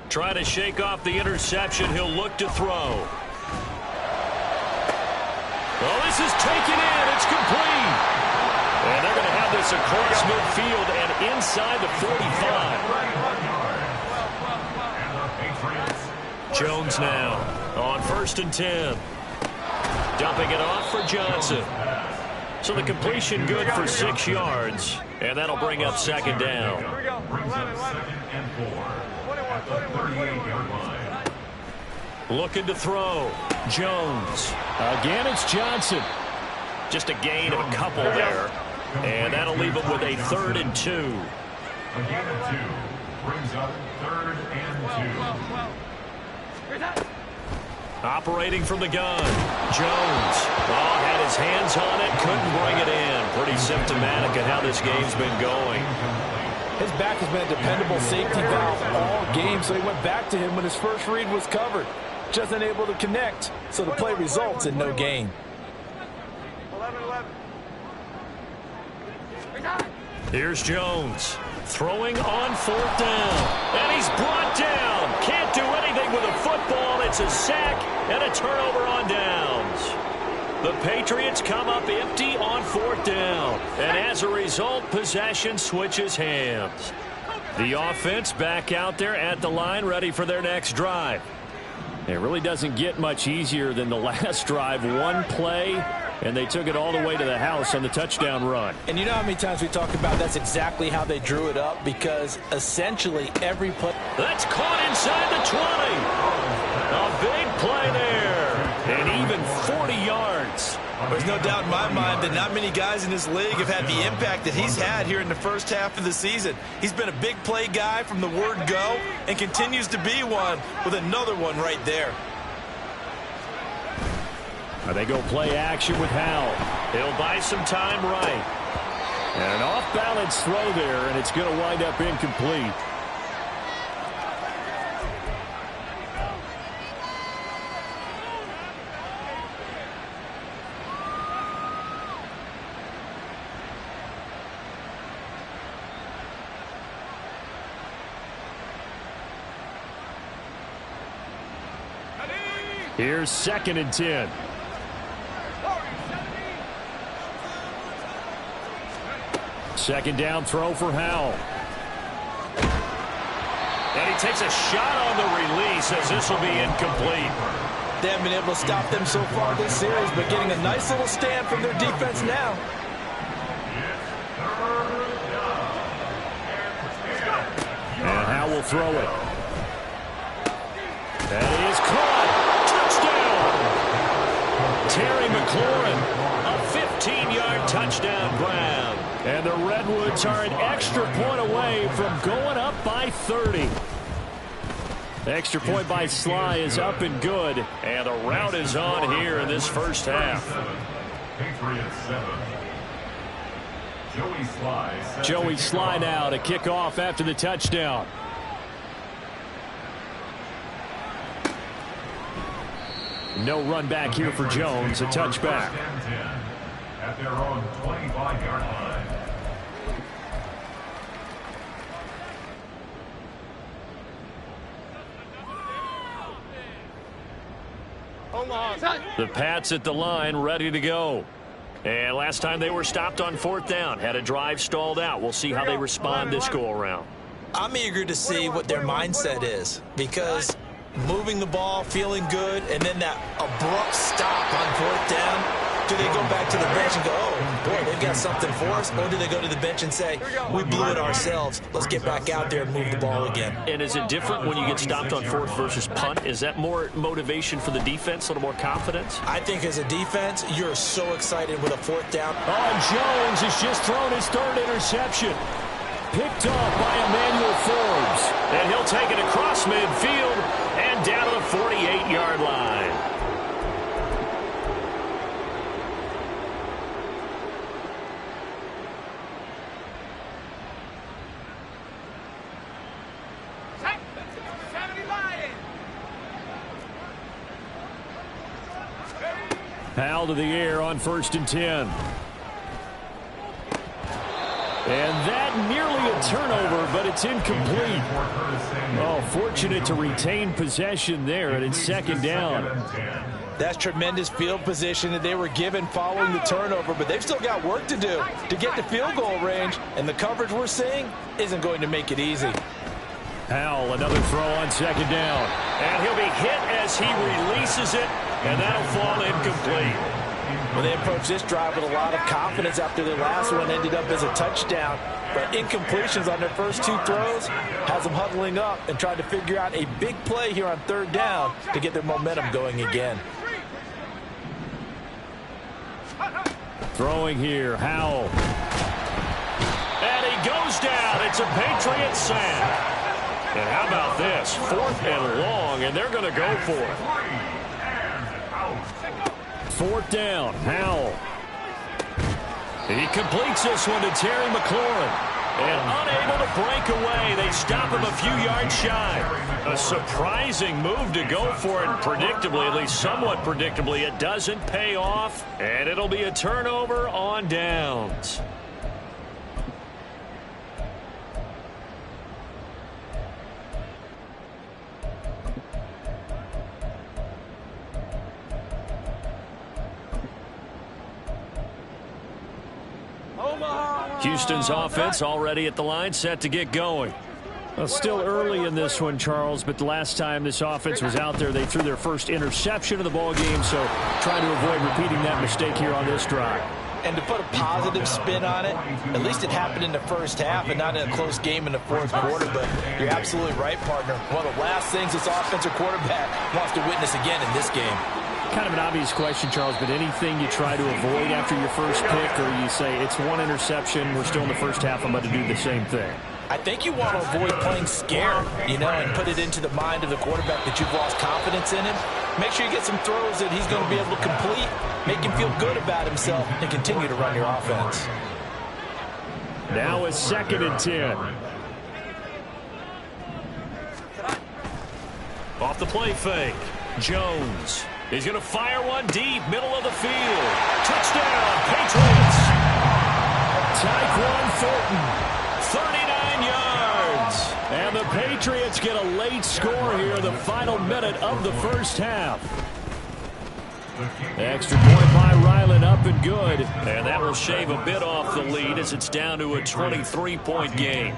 Trying to shake off the interception. He'll look to throw. Well, this is taken in. It's complete. And they're going to have this across midfield and inside the 45. Jones now on 1st and 10. Dumping it off for Johnson. So the completion good for 6 yards. And that'll bring up 2nd down. Looking to throw. Jones. Again, it's Johnson. Just a gain of a couple there. And that'll leave him with a 3rd and 2. A gain of 2 brings up 3rd and 2. Operating from the gun. Jones. Oh, had his hands on it. Couldn't bring it in. Pretty symptomatic of how this game's been going. His back has been a dependable safety valve all game, so he went back to him when his first read was covered. Just unable to connect, so the play results in no gain. 11. Here's Jones. Throwing on 4th down. And he's brought down. Can't do anything with a football. It's a sack and a turnover on downs. The Patriots come up empty on 4th down. And as a result, possession switches hands. The offense back out there at the line, ready for their next drive. It really doesn't get much easier than the last drive. One play, and they took it all the way to the house on the touchdown run. And you know how many times we talk about that's exactly how they drew it up, because essentially every play. That's caught inside the 20. A big play there. And even 40 yards. There's no doubt in my mind that not many guys in this league have had the impact that he's had here in the first half of the season. He's been a big play guy from the word go and continues to be one with another one right there. They go play action with Howell. He'll buy some time right. And an off-balance throw there, and it's going to wind up incomplete. Here's 2nd and 10. Second down throw for Howell. And he takes a shot on the release as this will be incomplete. They haven't been able to stop them so far this series, but getting a nice little stand from their defense now. And Howell will throw it. That is caught. Touchdown. Terry McLaurin, a 15-yard touchdown grab. And the Redwoods are an extra point away from going up by 30. The extra point by Sly is up and good. And the route is on here in this first half. Patriots 7. Joey Sly now to kick off after the touchdown. No run back here for Jones. A touchback. At their own 25-yard line. The Pats at the line, ready to go. And last time they were stopped on 4th down, had a drive stalled out. We'll see how they respond this go-around. I'm eager to see what their mindset is, because moving the ball, feeling good, and then that abrupt stop on 4th down. Do they go back to the bench and go, oh, boy, they've got something for us? Or do they go to the bench and say, we blew it ourselves. Let's get back out there and move the ball again. And is it different when you get stopped on 4th versus punt? Is that more motivation for the defense, a little more confidence? I think as a defense, you're so excited with a 4th down. Oh, Jones has just thrown his 3rd interception. Picked off by Emmanuel Forbes. And he'll take it across midfield and down to the 48-yard line. Powell to the air on 1st and 10. And that nearly a turnover, but it's incomplete. Oh, fortunate to retain possession there, and it's 2nd down. That's tremendous field position that they were given following the turnover, but they've still got work to do to get to field goal range, and the coverage we're seeing isn't going to make it easy. Powell, another throw on 2nd down. And he'll be hit as he releases it, and that'll fall incomplete. Well, they approached this drive with a lot of confidence after their last one ended up as a touchdown. But incompletions on their first 2 throws has them huddling up and trying to figure out a big play here on 3rd down to get their momentum going again. Throwing here, Howell. And he goes down. It's a Patriot sack. And how about this? 4th and long, and they're going to go for it. 4th down, Howell. He completes this one to Terry McLaurin. And unable to break away, they stop him a few yards shy. A surprising move to go for it, and predictably, at least somewhat predictably, it doesn't pay off. And it'll be a turnover on downs. Houston's offense already at the line, set to get going. Well, still early in this one, Charles, but the last time this offense was out there, they threw their first interception of the ball game, so trying to avoid repeating that mistake here on this drive. And to put a positive spin on it, at least it happened in the first half and not in a close game in the 4th quarter. But you're absolutely right, partner. One of the last things this offensive quarterback wants to witness again in this game. Kind of an obvious question, Charles, but anything you try to avoid after your first pick, or you say it's 1 interception, we're still in the first half, I'm going to do the same thing? I think you want to avoid playing scared, and put it into the mind of the quarterback that you've lost confidence in him. Make sure you get some throws that he's going to be able to complete, make him feel good about himself, and continue to run your offense. Now it's 2nd and 10. Off the play fake, Jones. He's going to fire one deep, middle of the field. Touchdown, Patriots. Tyquan Thornton, 39 yards. And the Patriots get a late score here in the final minute of the first half. Extra point by Ryland, up and good. And that will shave a bit off the lead as it's down to a 23-point game.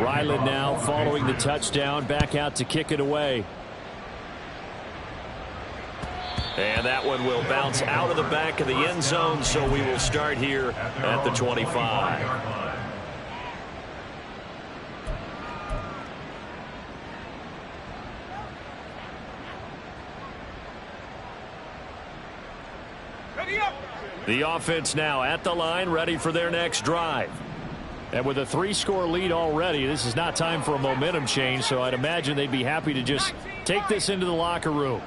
Ryland now following the touchdown, back out to kick it away. And that one will bounce out of the back of the end zone, so we will start here at the 25. The offense now at the line, ready for their next drive. And with a 3-score lead already, this is not time for a momentum change, so I'd imagine they'd be happy to just take this into the locker room.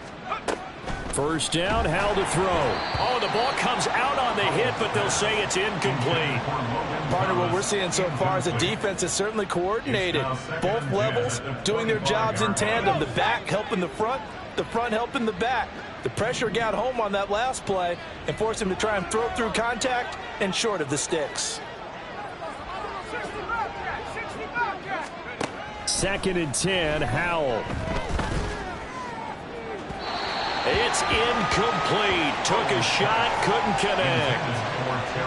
First down, Howell to throw. Oh, the ball comes out on the hit, but they'll say it's incomplete. Partner, what we're seeing so far is the defense is certainly coordinated. Both levels doing their jobs in tandem. The back helping the front, the front helping the back. The pressure got home on that last play and forced him to try and throw through contact and short of the sticks. 2nd and 10, Howell. It's incomplete. Took a shot, couldn't connect.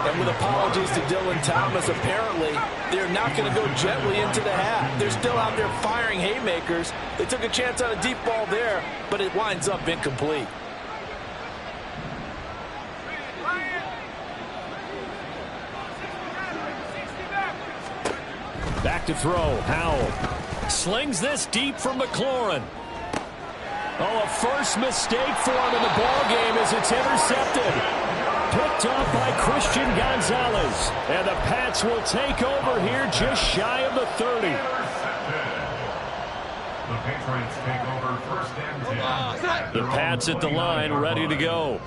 And with apologies to Dylan Thomas, apparently they're not going to go gently into the half. They're still out there firing haymakers. They took a chance on a deep ball there, but it winds up incomplete. Back to throw, Howell. Slings this deep from McLaurin. Oh, a first mistake for him in the ballgame as it's intercepted. Picked up by Christian Gonzalez. And the Pats will take over here just shy of the 30. The Patriots take over 1st and 10. The Pats at the line, ready to go.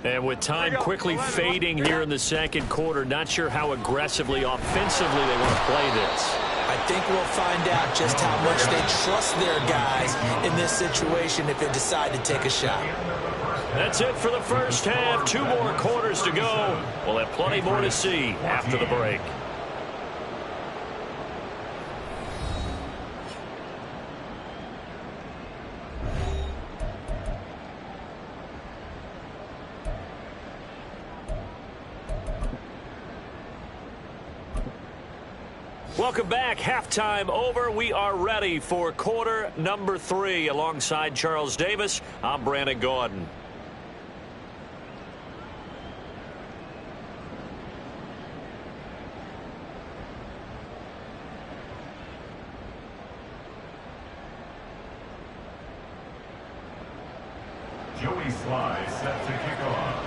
And with time quickly fading here in the 2nd quarter, not sure how aggressively, offensively they want to play this. I think we'll find out just how much they trust their guys in this situation if they decide to take a shot. That's it for the first half. 2 more quarters to go. We'll have plenty more to see after the break. Welcome back. Halftime over. We are ready for quarter number 3. Alongside Charles Davis, I'm Brandon Gaudin. Joey Sly set to kick off.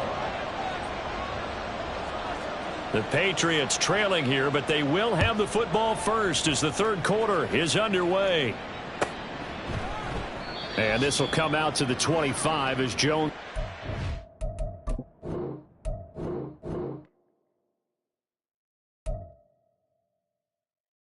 The Patriots trailing here, but they will have the football first as the 3rd quarter is underway. And this will come out to the 25 as Jones.